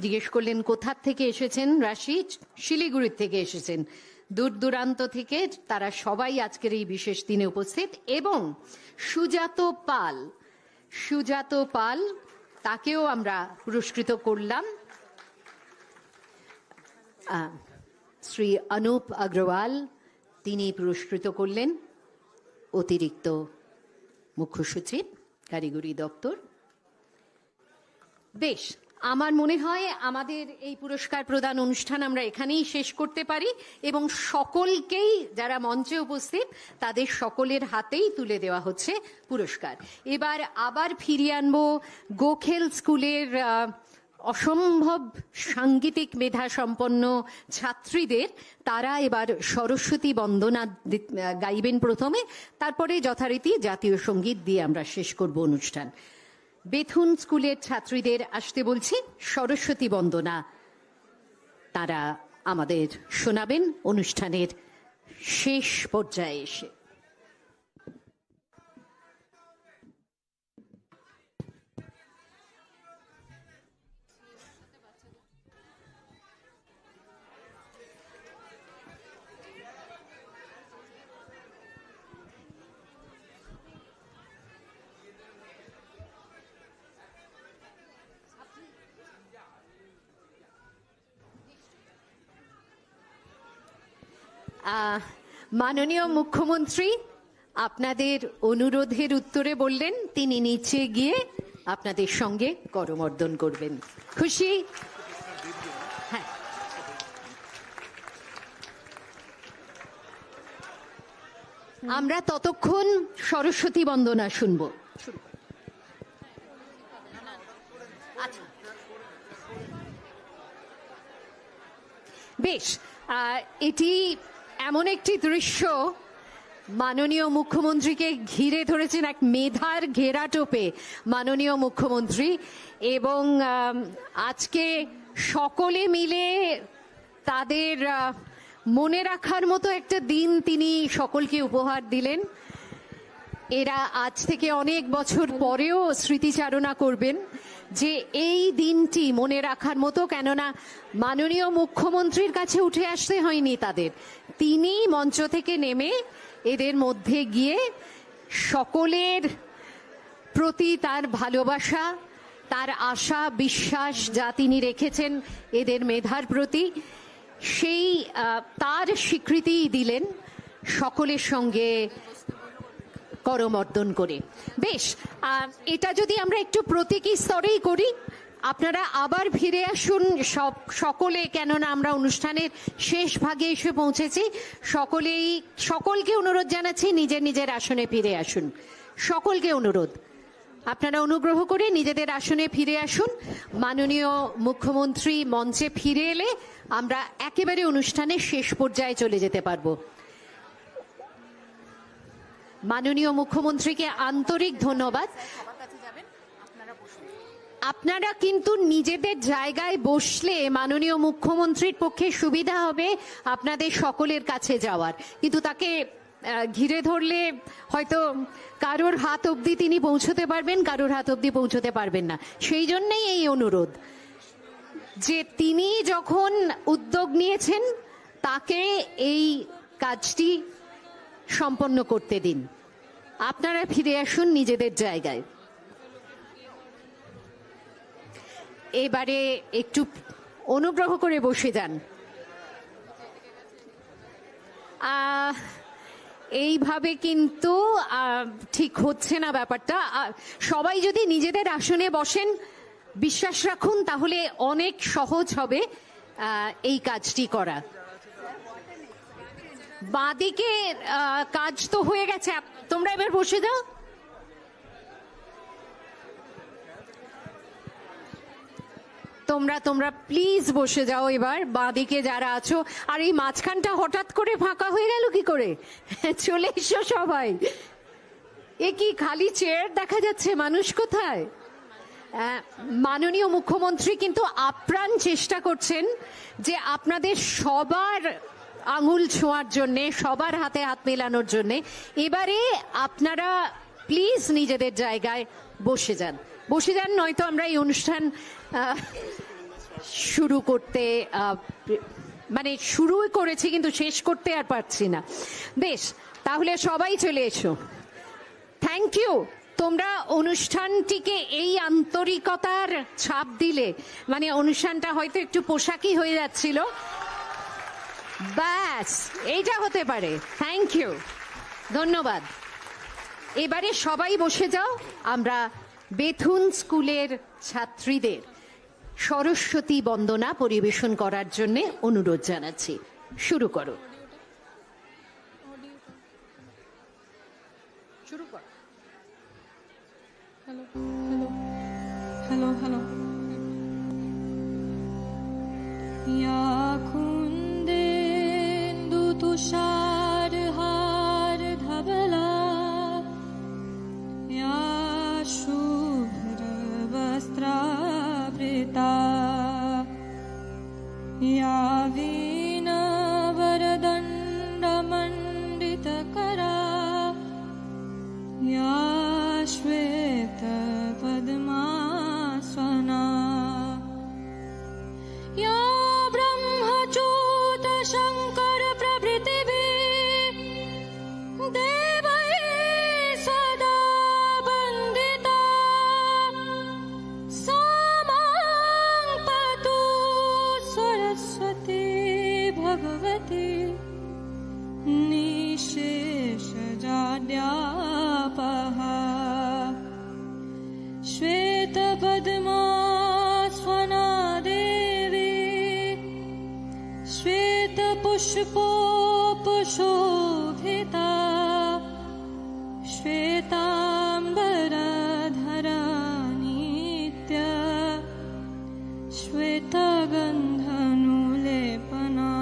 জিজ্ঞেস করলেন কোথা থেকে এসেছেন। রাশি শিলিগুড়ির থেকে এসেছেন, দূর দূরান্ত থেকে তারা সবাই আজকের এই বিশেষ দিনে উপস্থিত। এবং সুজাত পাল, সুজাত পাল, তাকেও আমরা পুরস্কৃত করলাম। শ্রী অনুপ অগ্রওয়াল, তিনি পুরস্কৃত করলেন, অতিরিক্ত মুখ্য সচিব, কারিগরি দপ্তর। বেশ, আমার মনে হয় আমাদের এই পুরস্কার প্রদান অনুষ্ঠান আমরা এখানেই শেষ করতে পারি এবং সকলকেই, যারা মঞ্চে উপস্থিত তাদের সকলের হাতেই তুলে দেওয়া হচ্ছে পুরস্কার। এবার আবার ফিরিয়ে আনবো গোখেল স্কুলের অসম্ভব সাংগীতিক মেধা সম্পন্ন ছাত্রীদের। তারা এবার সরস্বতী বন্দনা গাইবেন প্রথমে, তারপরে যথারীতি জাতীয় সঙ্গীত দিয়ে আমরা শেষ করব অনুষ্ঠান। বেথুন স্কুলের ছাত্রীদের আসতে বলছি, সরস্বতী বন্দনা তারা আমাদের শোনাবেন অনুষ্ঠানের শেষ পর্যায়ে এসে। মাননীয় মুখ্যমন্ত্রী আপনাদের অনুরোধের উত্তরে বললেন তিনি নিচে গিয়ে আপনাদের সঙ্গে করমর্দন করবেন। খুশি? হ্যাঁ, আমরা ততক্ষণ সরস্বতী বন্দনা শুনবো। আচ্ছা, বেশ, এটি এমন একটি দৃশ্য, মাননীয় মুখ্যমন্ত্রীকে ঘিরে ধরেছেন এক মেধার ঘেরাটোপে মাননীয় মুখ্যমন্ত্রী, এবং আজকে সকলে মিলে তাদের মনে রাখার মতো একটা দিন তিনি সকলকে উপহার দিলেন। এরা আজ থেকে অনেক বছর পরেও স্মৃতিচারণা করবেন। যে এই দিনটি মনে রাখার মতো, কেননা মাননীয় মুখ্যমন্ত্রীর কাছে উঠে আসতে হয়নি তাদের, তিনি মঞ্চ থেকে নেমে এদের মধ্যে গিয়ে সকলের প্রতি তার ভালোবাসা, তার আশা বিশ্বাস যা তিনি রেখেছেন এদের মেধার প্রতি, সেই তার স্বীকৃতি দিলেন সকলের সঙ্গে করমর্দন করে। বেশ, এটা যদি আমরা একটু প্রতীকী স্তরেই করি, আপনারা আবার ফিরে আসুন সকলে, কেননা আমরা অনুষ্ঠানের শেষ ভাগে এসে পৌঁছেছি। সকলকে অনুরোধ জানাচ্ছি নিজের নিজের আসনে ফিরে আসুন। সকলকে অনুরোধ, আপনারা অনুগ্রহ করে নিজেদের আসনে ফিরে আসুন। মাননীয় মুখ্যমন্ত্রী মঞ্চে ফিরে এলে আমরা একেবারে অনুষ্ঠানের শেষ পর্যায়ে চলে যেতে পারবো। মাননীয় মুখ্যমন্ত্রীকে আন্তরিক ধন্যবাদ। আপনারা কিন্তু নিজেদের জায়গায় বসলে মাননীয় মুখ্যমন্ত্রীর পক্ষে সুবিধা হবে আপনাদের সকলের কাছে যাওয়ার, কিন্তু তাকে ঘিরে ধরলে হয়তো কারোর হাত অবধি তিনি পৌঁছতে পারবেন, কারোর হাত অবধি পৌঁছতে পারবেন না। সেই জন্যই এই অনুরোধ যে তিনি যখন উদ্যোগ নিয়েছেন তাকে এই কাজটি সম্পন্ন করতে দিন। আপনারা ফিরে আসুন নিজেদের জায়গায়। এবারে একটু অনুগ্রহ করে বসে যান। এইভাবে কিন্তু ঠিক হচ্ছে না ব্যাপারটা। সবাই যদি নিজেদের আসনে বসেন, বিশ্বাস রাখুন তাহলে অনেক সহজ হবে এই কাজটি করা। বাঁদিকে কাজ তো হয়ে গেছে, তোমরা এবার বসে যাও। তোমরা প্লিজ বসে যাও এবার, বাঁদিকে যারা আছো। আর এই মাঝখানটা হঠাৎ করে ফাঁকা হয়ে গেল কি করে? চলে এসো সবাই। এ কি খালি চেয়ার দেখা যাচ্ছে, মানুষ কোথায়? মাননীয় মুখ্যমন্ত্রী কিন্তু আপ্রাণ চেষ্টা করছেন যে আপনাদের সবার আঙুল ছোঁয়ার জন্যে, সবার হাতে হাত মেলানোর জন্যে। এবারে আপনারা প্লিজ নিজেদের জায়গায় বসে যান, নয়তো আমরা এই অনুষ্ঠান শুরু করতে মানে শুরুই করেছি কিন্তু শেষ করতে আর পারছি না। বেশ, তাহলে সবাই চলে এসো। Thank you. তোমরা অনুষ্ঠানটিকে এই আন্তরিকতার ছাপ দিলে, মানে অনুষ্ঠানটা হয়তো একটু পোশাকি হয়ে যাচ্ছিল, ব্যাস এইটা হতে পারে। থ্যাংক ইউ, ধন্যবাদ। এবারে সবাই বসে যাও। আমরা বেথুন স্কুলের ছাত্রীদের সরস্বতী বন্দনা পরিবেশন করার জন্য অনুরোধ জানাচ্ছি। শুরু করো। শুরু করো। Hello hello hello hello. या कुन्देन्दु तुषारहार धवला, या शुभ्रवस्त्रावृता, या वीणावरदण्डमण्डितकरा, या श्वेतपद्मासना, या ब्रह्मच्युत शङ्कर प्रभृतिभिः देवैः सदा वन्दिता, सा मां पातु सरस्वती भगवती निःशेषजाड्यापहा, श्वेतपद्मासना देवी श्वेतपुष्पोपशोभिता, श्वेताम्बरधरा नित्या, श्वेतगन्धनुलेपना,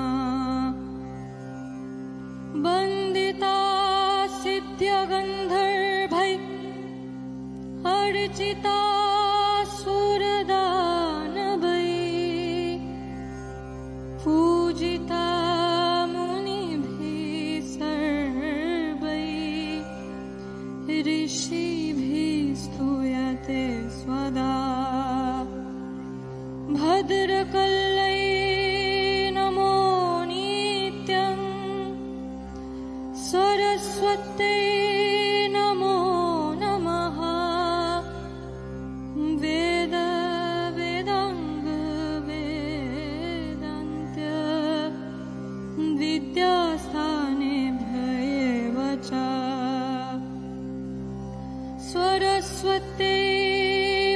वन्दिता सिद्ध्यगन्धर्वैः अर्चिता सुरदानवैः, पूजिता मुनिभिः सर्वैः, नमो नमः वेद वेदांग वेदान्त्य विद्यास्थानेभ्यः च सरस्वती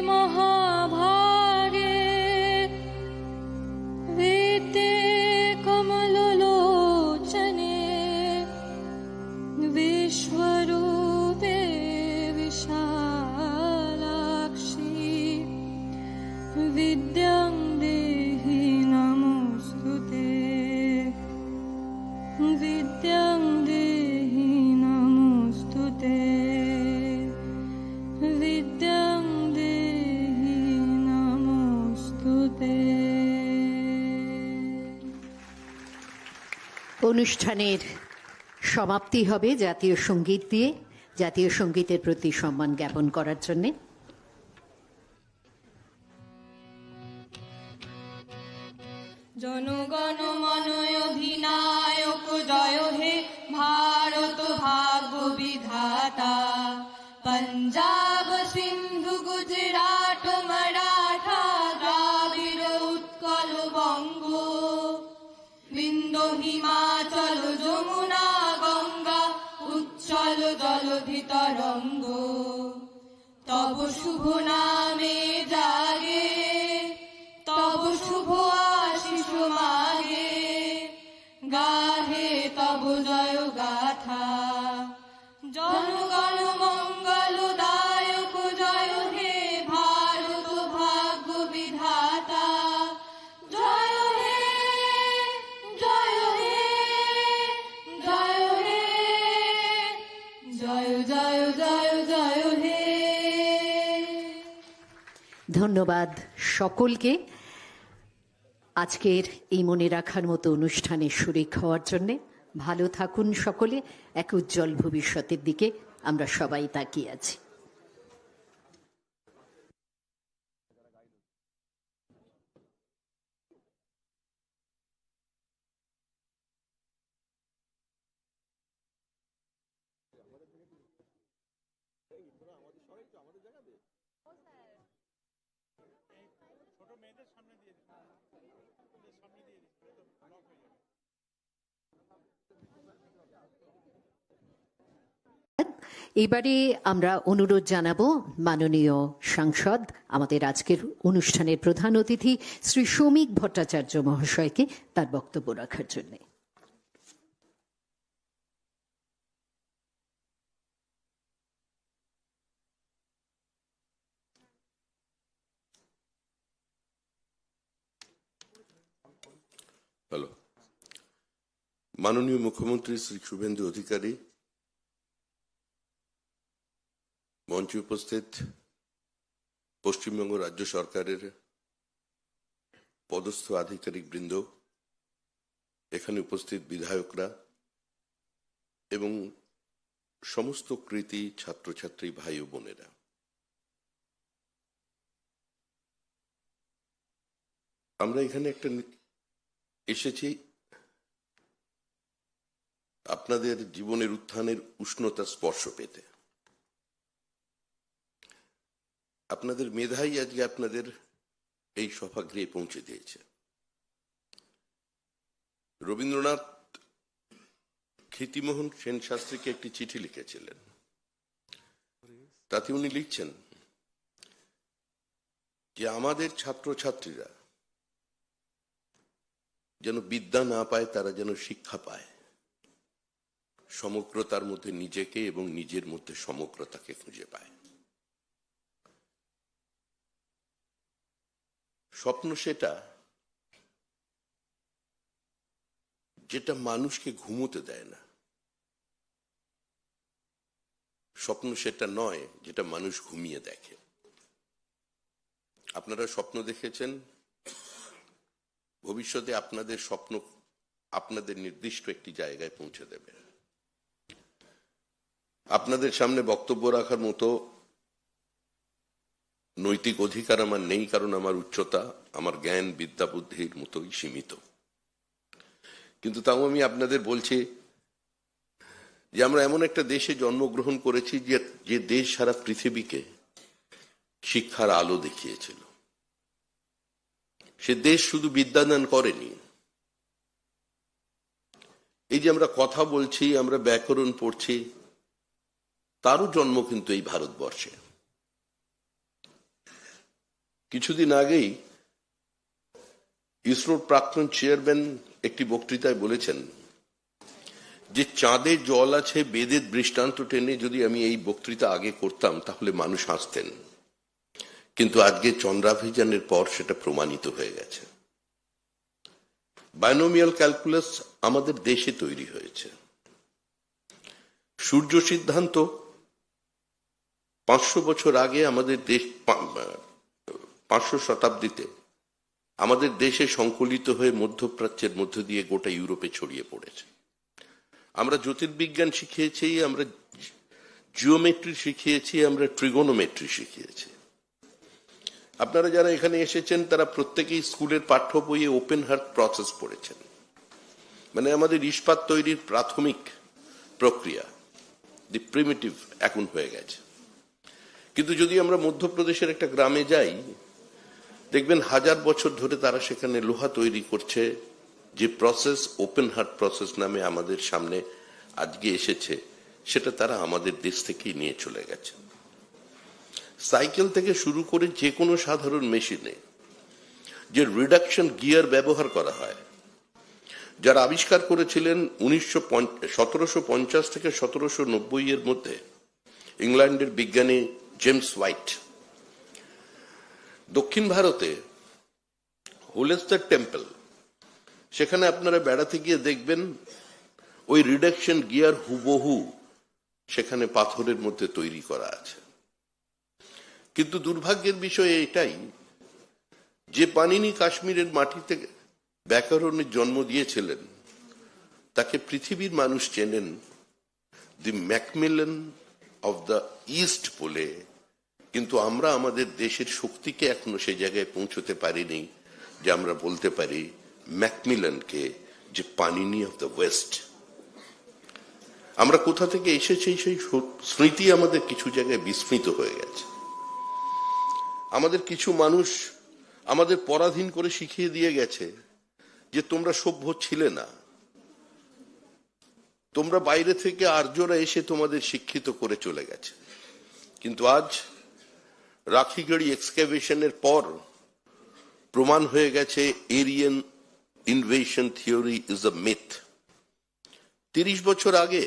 महाभागे वेदे कमललोचने विश्वरूपे विशालाक्षी विद्यां देहि नमोऽस्तुते विद्यां देहि नमोऽस्तुते विद्यां देहि नमोऽस्तुते। অনুষ্ঠানের সমাপ্তি হবে জাতীয় সঙ্গীত দিয়ে, জাতীয় সঙ্গীতের প্রতি সম্মান জ্ঞাপন করার জন্যে। জনগণ মন অধিনায়ক জয় হে ভারত ভাগ্য বিধাতা পঞ্জাব সিন্ধু গুজরাট মারাঠা দ্রাবিড় উৎকল বঙ্গ বিন্দ হিমাচল যমুনা গঙ্গা উচ্ছল জলধি তরঙ্গ তব শুভ নামে জাগে তব শুভ আশিস মাগে গাহে তব জয় গাথা জনগণ মঙ্গল দায়ক জয় হে ভারত ভাগ্য বিধাতা জয় হে জয় হে জয় হে জয় জয় জয় জয় হে। ধন্যবাদ সকলকে আজকের এই মনে রাখার মতো অনুষ্ঠানে শরিক হওয়ার জন্যে। ভালো থাকুন সকলে, এক উজ্জ্বল ভবিষ্যতের দিকে আমরা সবাই তাকিয়ে আছি। এবারে আমরা অনুরোধ জানাবো মাননীয় সাংসদ, আমাদের আজকের অনুষ্ঠানের প্রধান অতিথি শ্রী সৌমিক ভট্টাচার্য মহাশয়কে তার বক্তব্য রাখার জন্য। হ্যালো, মাননীয় মুখ্যমন্ত্রী শ্রী শুভেন্দু অধিকারী, মঞ্চে উপস্থিত পশ্চিমবঙ্গ রাজ্য সরকারের পদস্থ আধিকারিক বৃন্দ, এখানে উপস্থিত বিধায়করা এবং সমস্ত কৃতি ছাত্রছাত্রী ভাই ও বোনেরা, আমরা এখানে এসেছি আপনাদের জীবনের উত্থানের উষ্ণতা স্পর্শ পেতে। আপনাদের মেধাই আজকে আপনাদের এই সভাগৃহে পৌঁছে দিয়েছে। রবীন্দ্রনাথ ক্ষিতিমোহন সেন শাস্ত্রীকে একটি চিঠি লিখেছিলেন, তাতে উনি লিখছেন যে আমাদের ছাত্রছাত্রীরা যেন বিদ্যা না পায়, তারা যেন শিক্ষা পায়, সমগ্রতার মধ্যে নিজেকে এবং নিজের মধ্যে সমগ্রতাকে খুঁজে পায়। স্বপ্ন সেটা যেটা মানুষকে ঘুমোতে দেয় না, স্বপ্ন সেটা নয় যেটা মানুষ ঘুমিয়ে দেখে। আপনারা স্বপ্ন দেখেছেন, ভবিষ্যতে আপনাদের স্বপ্ন আপনাদের নির্দিষ্ট একটি জায়গায় পৌঁছে দেবে। আপনাদের সামনে বক্তব্য রাখার মতো নৈতিক অধিকার আমার নেই, কারণ আমার উচ্চতা, আমার জ্ঞান বিদ্যা বুদ্ধির মতোই সীমিত। কিন্তু তাও আমি আপনাদের বলছি যে আমরা এমন একটা দেশে জন্মগ্রহণ করেছি যে দেশ সারা পৃথিবীকে শিক্ষার আলো দেখিয়েছিল। সে দেশ শুধু বিদ্যাদান করেনি, এই যে আমরা কথা বলছি, আমরা ব্যাকরণ পড়ছি, তারও জন্ম কিন্তু এই ভারতবর্ষে। কিছুদিন আগেই ইসরোর প্রাক্তন চেয়ারম্যান একটি বক্তৃতায় বলেছেন যে চাঁদে জল আছে বেদের দৃষ্টান্ত টেনে যদি আমি এই বক্তৃতা আগে করতাম তাহলে মানুষ হাসতেন, কিন্তু আজকে চন্দ্রাভিযানের পর সেটা প্রমাণিত হয়ে গেছে। বাইনোমিয়াল ক্যালকুলাস আমাদের দেশে তৈরি হয়েছে। সূর্য সিদ্ধান্ত 500 বছর আগে আমাদের দেশ 500 শতাব্দীতে আমাদের দেশে সংকলিত হয়ে মধ্যপ্রাচ্যের মধ্য দিয়ে গোটা ইউরোপে ছড়িয়ে পড়েছে। আমরা জ্যোতির্বিজ্ঞান শিখিয়েছি, আমরা জিওমেট্রি শিখিয়েছি, আমরা ট্রিগোনোমেট্রি শিখিয়েছি। আপনারা যারা এখানে এসেছেন তারা প্রত্যেকেই স্কুলের পাঠ্য বইয়ে ওপেন হার্ট প্রসেস পড়েছেন, মানে আমাদের ইস্পাত তৈরির প্রাথমিক প্রক্রিয়া, দি প্রিমিটিভ এখন হয়ে গেছে। কিন্তু যদি আমরা মধ্যপ্রদেশের একটা গ্রামে যাই, দেখবেন 1000 বছর ধরে তারা সেখানে লোহা তৈরি করছে, যে প্রসেস ওপেন হার্ট প্রসেস নামে আমাদের সামনে আজকে এসেছে, সেটা তারা আমাদের দেশ থেকেই নিয়ে চলে গেছে। সাইকেল থেকে শুরু করে যে কোনো সাধারণ মেশিনে যে রিডাকশন গিয়ার ব্যবহার করা হয়, যারা আবিষ্কার করেছিলেন 1750 থেকে 1790 এর মধ্যে ইংল্যান্ডের বিজ্ঞানী জেমস হোয়াইট। দক্ষিণ ভারতে হোলেস্টার টেম্পল, সেখানে আপনারা বেড়াতে গিয়ে দেখবেন ওই রিডাকশন গিয়ার হুবহু সেখানে পাথরের মধ্যে তৈরি করা আছে। কিন্তু দুর্ভাগ্যের বিষয় এটাই যে পানিনি কাশ্মীরের মাটিতে ব্যাকরণের জন্ম দিয়েছিলেন, তাকে পৃথিবীর মানুষ চেনেন দি ম্যাকমিলান অফ দ্য ইস্ট বলে। কিন্তু আমরা আমাদের দেশের শক্তিকে এখনো সেই জায়গায় পৌঁছতে পারিনি যে আমরা বলতে পারি ম্যাকমিলানকে যে পানিনি অফ দ্য ওয়েস্ট। আমরা কোথা থেকে এসেছি সেই স্মৃতি আমাদের কিছু জায়গায় বিস্মৃত হয়ে গেছে। আমাদের কিছু মানুষ আমাদের পরাধীন করে শিখিয়ে দিয়ে গেছে যে তোমরা সভ্য ছিলে না, তোমরা বাইরে থেকে আর্যরা এসে তোমাদের শিক্ষিত করে চলে গেছে। কিন্তু আজ রাখিগড়ি এক্সক্যাভেশনের পর প্রমাণ হয়ে গেছে Aryan invasion theory is a myth. 30 বছর আগে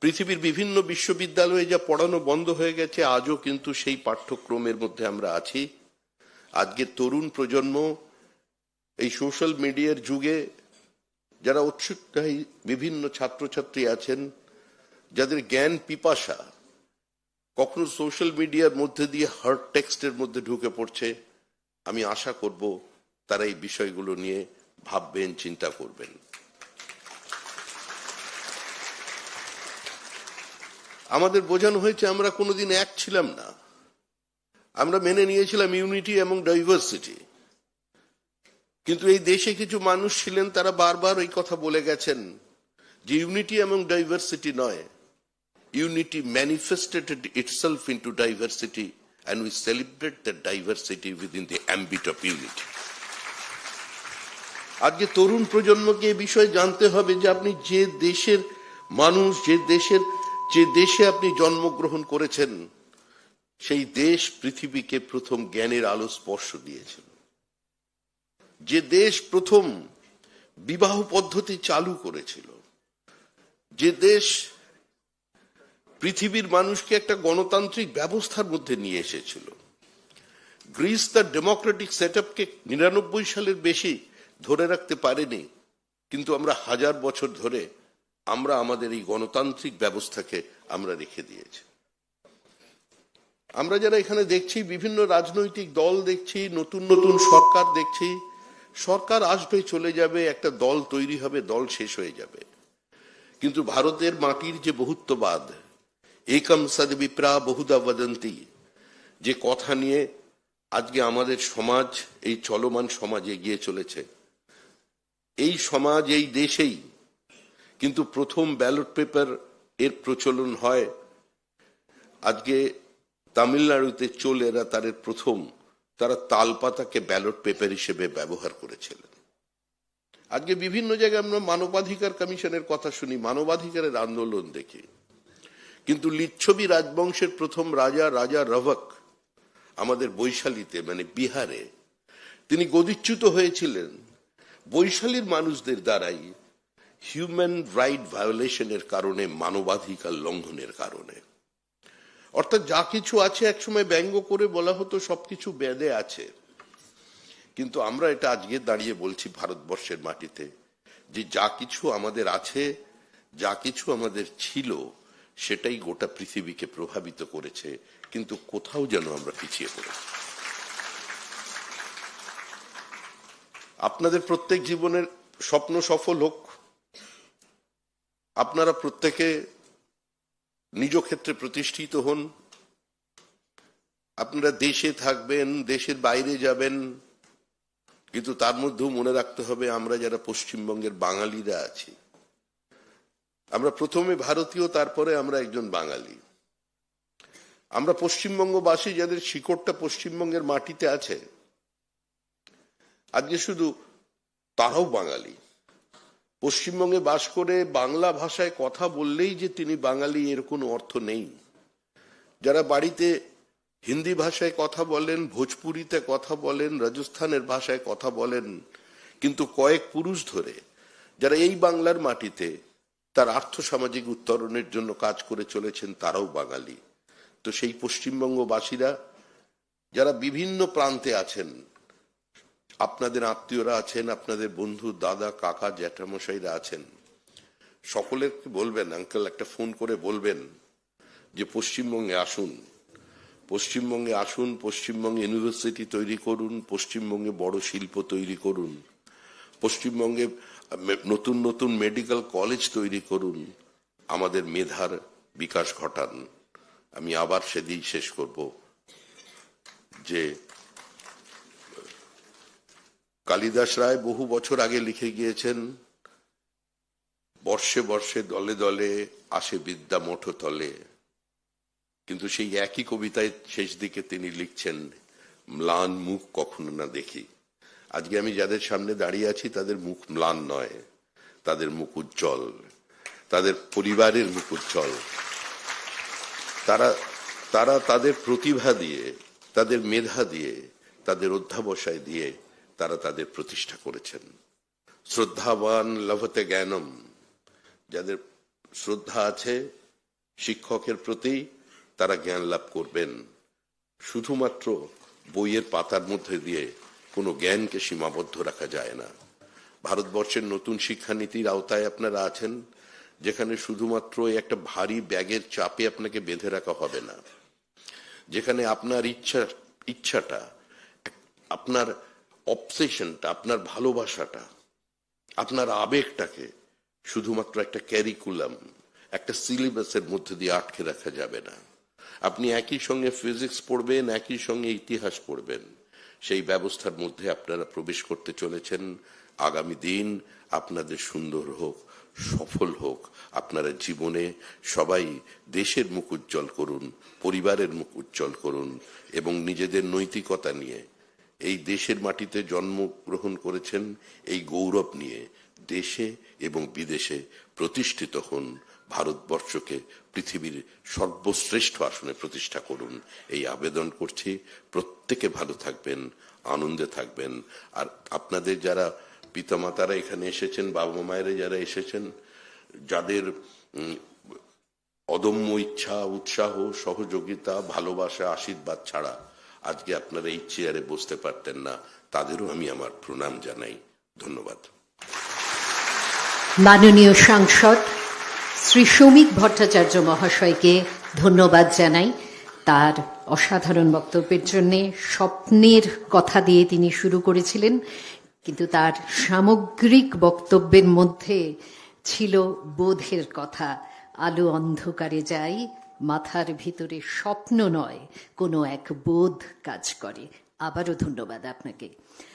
পৃথিবীর বিভিন্ন বিশ্ববিদ্যালয়ে যা পড়ানো বন্ধ হয়ে গেছে, আজও কিন্তু সেই পাঠ্যক্রমের মধ্যে আমরা আছি। আজকের তরুণ প্রজন্ম এই সোশ্যাল মিডিয়ার যুগে যারা উৎসুকতায় বিভিন্ন ছাত্রছাত্রী আছেন, যাদের জ্ঞান পিপাসা কখনো সোশ্যাল মিডিয়ার মধ্যে দিয়ে হার্ড টেক্সটের মধ্যে ঢুকে পড়ছে, আমি আশা করব তারা এই বিষয়গুলো নিয়ে ভাববেন, চিন্তা করবেন। আমাদের বোঝানো হয়েছে আমরা কোনোদিন এক ছিলাম না, আমরা মেনে নিয়েছিলাম ইউনিটি এবং ডাইভার্সিটি। কিন্তু এই দেশে কিছু মানুষ ছিলেন, তারা বারবার ওই কথা বলে গেছেন যে ইউনিটি এবং ডাইভার্সিটি নয়, unity manifested itself into diversity and we celebrate that diversity within the ambit of unity. আজকে তরুণ প্রজন্মকে এই বিষয়ে জানতে হবে যে আপনি যে দেশের মানুষ, যে দেশে আপনি জন্মগ্রহণ করেছেন, সেই দেশ পৃথিবীকে প্রথম জ্ঞানের আলো স্পর্শ দিয়েছিল। যে দেশ প্রথম বিবাহ পদ্ধতি চালু করেছিল, যে দেশ পৃথিবীর মানুষকে একটা গণতান্ত্রিক ব্যবস্থার মধ্যে নিয়ে এসেছিল। গ্রিস তার ডেমোক্রেটিক সেটআপকে 99 সালের বেশি ধরে রাখতে পারেনি, কিন্তু আমরা 1000 বছর ধরে আমরা আমাদের এই গণতান্ত্রিক ব্যবস্থাকে আমরা রেখে দিয়েছি। আমরা যারা এখানে দেখছি, বিভিন্ন রাজনৈতিক দল দেখছি, নতুন নতুন সরকার দেখছি, সরকার আসবে চলে যাবে, একটা দল তৈরি হবে, দল শেষ হয়ে যাবে। কিন্তু ভারতের মাটির যে বহুত্ববাদ, একম সদ বিপ্রা বহুদা বদন্তি, যে কথা নিয়ে আজকে আমাদের সমাজ, এই চলমান সমাজ এগিয়ে চলেছে, এই সমাজ এই দেশেই কিন্তু প্রথম ব্যালট পেপার এর প্রচলন হয় আজকে তামিলনাড়ুতে চোলেরা তারা তালপাতাকে ব্যালট পেপার হিসেবে ব্যবহার করেছিলেন। আজকে বিভিন্ন জায়গায় আমরা মানবাধিকার কমিশনের কথা শুনি, মানবাধিকারের আন্দোলন দেখি, কিন্তু লিচ্ছবি রাজবংশের প্রথম রাজা রভক আমাদের বৈশালীতে মানে বিহারে তিনি গদিচ্যুত হয়েছিলেন বৈশালীর মানুষদের দ্বারাই হিউম্যান রাইট ভায়োলেশনের কারণে, মানবাধিকার লঙ্ঘনের কারণে। অর্থাৎ যা কিছু আছে একসময় ব্যঙ্গ করে বলা হতো সবকিছু বেদে আছে, কিন্তু আমরা এটা আজকে দাঁড়িয়ে বলছি ভারতবর্ষের মাটিতে যে যা কিছু আমাদের আছে, যা কিছু আমাদের ছিল, সেটাই গোটা পৃথিবীকে প্রভাবিত করেছে, কিন্তু কোথাও যেন আমরা পিছিয়ে পড়েছি। আপনাদের প্রত্যেক জীবনের স্বপ্ন সফল হোক, আপনারা প্রত্যেকে নিজ ক্ষেত্রে প্রতিষ্ঠিত হন, আপনারা দেশে থাকবেন, দেশের বাইরে যাবেন, কিন্তু তার মধ্যেও মনে রাখতে হবে আমরা যারা পশ্চিমবঙ্গের বাঙালিরা আছি, আমরা প্রথমে ভারতীয়, তারপরে আমরা একজন বাঙালি। আমরা পশ্চিমবঙ্গবাসী যাদের শিকড়টা পশ্চিমবঙ্গের মাটিতে আছে, আজকে শুধু তারাও বাঙালি। পশ্চিমবঙ্গে বাস করে বাংলা ভাষায় কথা বললেই যে তিনি বাঙালি এর কোনো অর্থ নেই। যারা বাড়িতে হিন্দি ভাষায় কথা বলেন, ভোজপুরিতে কথা বলেন, রাজস্থানের ভাষায় কথা বলেন, কিন্তু কয়েক পুরুষ ধরে যারা এই বাংলার মাটিতে তার আর্থসামাজিক উত্তরণের জন্য কাজ করে চলেছেন, তারাও বাঙালি। তো সেই পশ্চিমবঙ্গবাসীরা যারা বিভিন্ন প্রান্তে আছেন, আপনাদের আত্মীয়রা আছেন, আপনাদের বন্ধু, দাদা, কাকা, জ্যাঠামশাইরা আছেন, সকলেরকে বলবেন, আঙ্কেল একটা ফোন করে বলবেন যে পশ্চিমবঙ্গে আসুন, পশ্চিমবঙ্গে আসুন, পশ্চিমবঙ্গে ইউনিভার্সিটি তৈরি করুন, পশ্চিমবঙ্গে বড় শিল্প তৈরি করুন, পশ্চিমবঙ্গে নতুন নতুন মেডিকেল কলেজ তৈরি করুন, আমাদের মেধার বিকাশ ঘটান। আমি আবার সেদিন শেষ করব যে কালিদাস রায় বহু বছর আগে লিখে গিয়েছেন, বর্ষে বর্ষে দলে দলে আসে বিদ্যা মঠ তলে, কিন্তু সেই একই কবিতায় শেষ দিকে তিনি লিখছেন, ম্লান মুখ কখনো না দেখি। আজকে আমি যাদের সামনে দাঁড়িয়ে আছি তাদের মুখ ম্লান নয়, তাদের মুখ উজ্জ্বল, তাদের পরিবারের মুখ উজ্জ্বল। তারা তাদের প্রতিভা দিয়ে, তাদের মেধা দিয়ে, তাদের অধ্যাবসায় দিয়ে তারা তাদের প্রতিষ্ঠা করেছেন। শ্রদ্ধাবান লভতে জ্ঞানম, যাদের শ্রদ্ধা আছে শিক্ষকের প্রতি, তারা জ্ঞান লাভ করবেন। শুধুমাত্র বইয়ের পাতার মধ্যে দিয়ে কোনো জ্ঞানকে সীমাবদ্ধ রাখা যায় না। ভারতবর্ষের নতুন শিক্ষানীতির আওতায় আপনারা আছেন, যেখানে শুধুমাত্র একটা ভারী ব্যাগের চাপে আপনাকে বেঁধে রাখা হবে না, যেখানে আপনার ইচ্ছাটা, আপনার অবসেশনটা, আপনার ভালোবাসাটা, আপনার আবেগটাকে শুধুমাত্র একটা ক্যারিকুলাম, একটা সিলেবাসের মধ্যে দিয়ে আটকে রাখা যাবে না। আপনি একই সঙ্গে ফিজিক্স পড়বেন, একই সঙ্গে ইতিহাস পড়বেন, সেই ব্যবস্থার মধ্যে আপনারা প্রবেশ করতে চলেছেন। আগামী দিন আপনাদের সুন্দর হোক, সফল হোক, আপনারা জীবনে সবাই দেশের মুখ উজ্জ্বল করুন, পরিবারের মুখ উজ্জ্বল করুন, এবং নিজেদের নৈতিকতা নিয়ে এই দেশের মাটিতে জন্মগ্রহণ করেছেন, এই গৌরব নিয়ে দেশে এবং বিদেশে প্রতিষ্ঠিত হন। ভারতবর্ষকে পৃথিবীর সর্বশ্রেষ্ঠ আসনে প্রতিষ্ঠা করুন, এই আবেদন করছি। প্রত্যেকে ভালো থাকবেন, আনন্দে থাকবেন। আর আপনাদের যারা পিতামাতারা এখানে এসেছেন, বাবা মায়েরা যারা এসেছেন, যাদের অদম্য ইচ্ছা, উৎসাহ, সহযোগিতা, ভালোবাসা, আশীর্বাদ ছাড়া আজকে আপনারা এই চেয়ারে বসতে পারতেন না, তাদেরও আমি আমার প্রণাম জানাই। ধন্যবাদ। মাননীয় সাংসদ শ্রী শ্রমিক ভট্টাচার্য মহাশয়কে ধন্যবাদ জানাই তার অসাধারণ বক্তব্যের জন্যে। স্বপ্নের কথা দিয়ে তিনি শুরু করেছিলেন, কিন্তু তার সামগ্রিক বক্তব্যের মধ্যে ছিল বোধের কথা। আলো অন্ধকারে যাই, মাথার ভিতরে স্বপ্ন নয়, কোনো এক বোধ কাজ করে। আবারও ধন্যবাদ আপনাকে।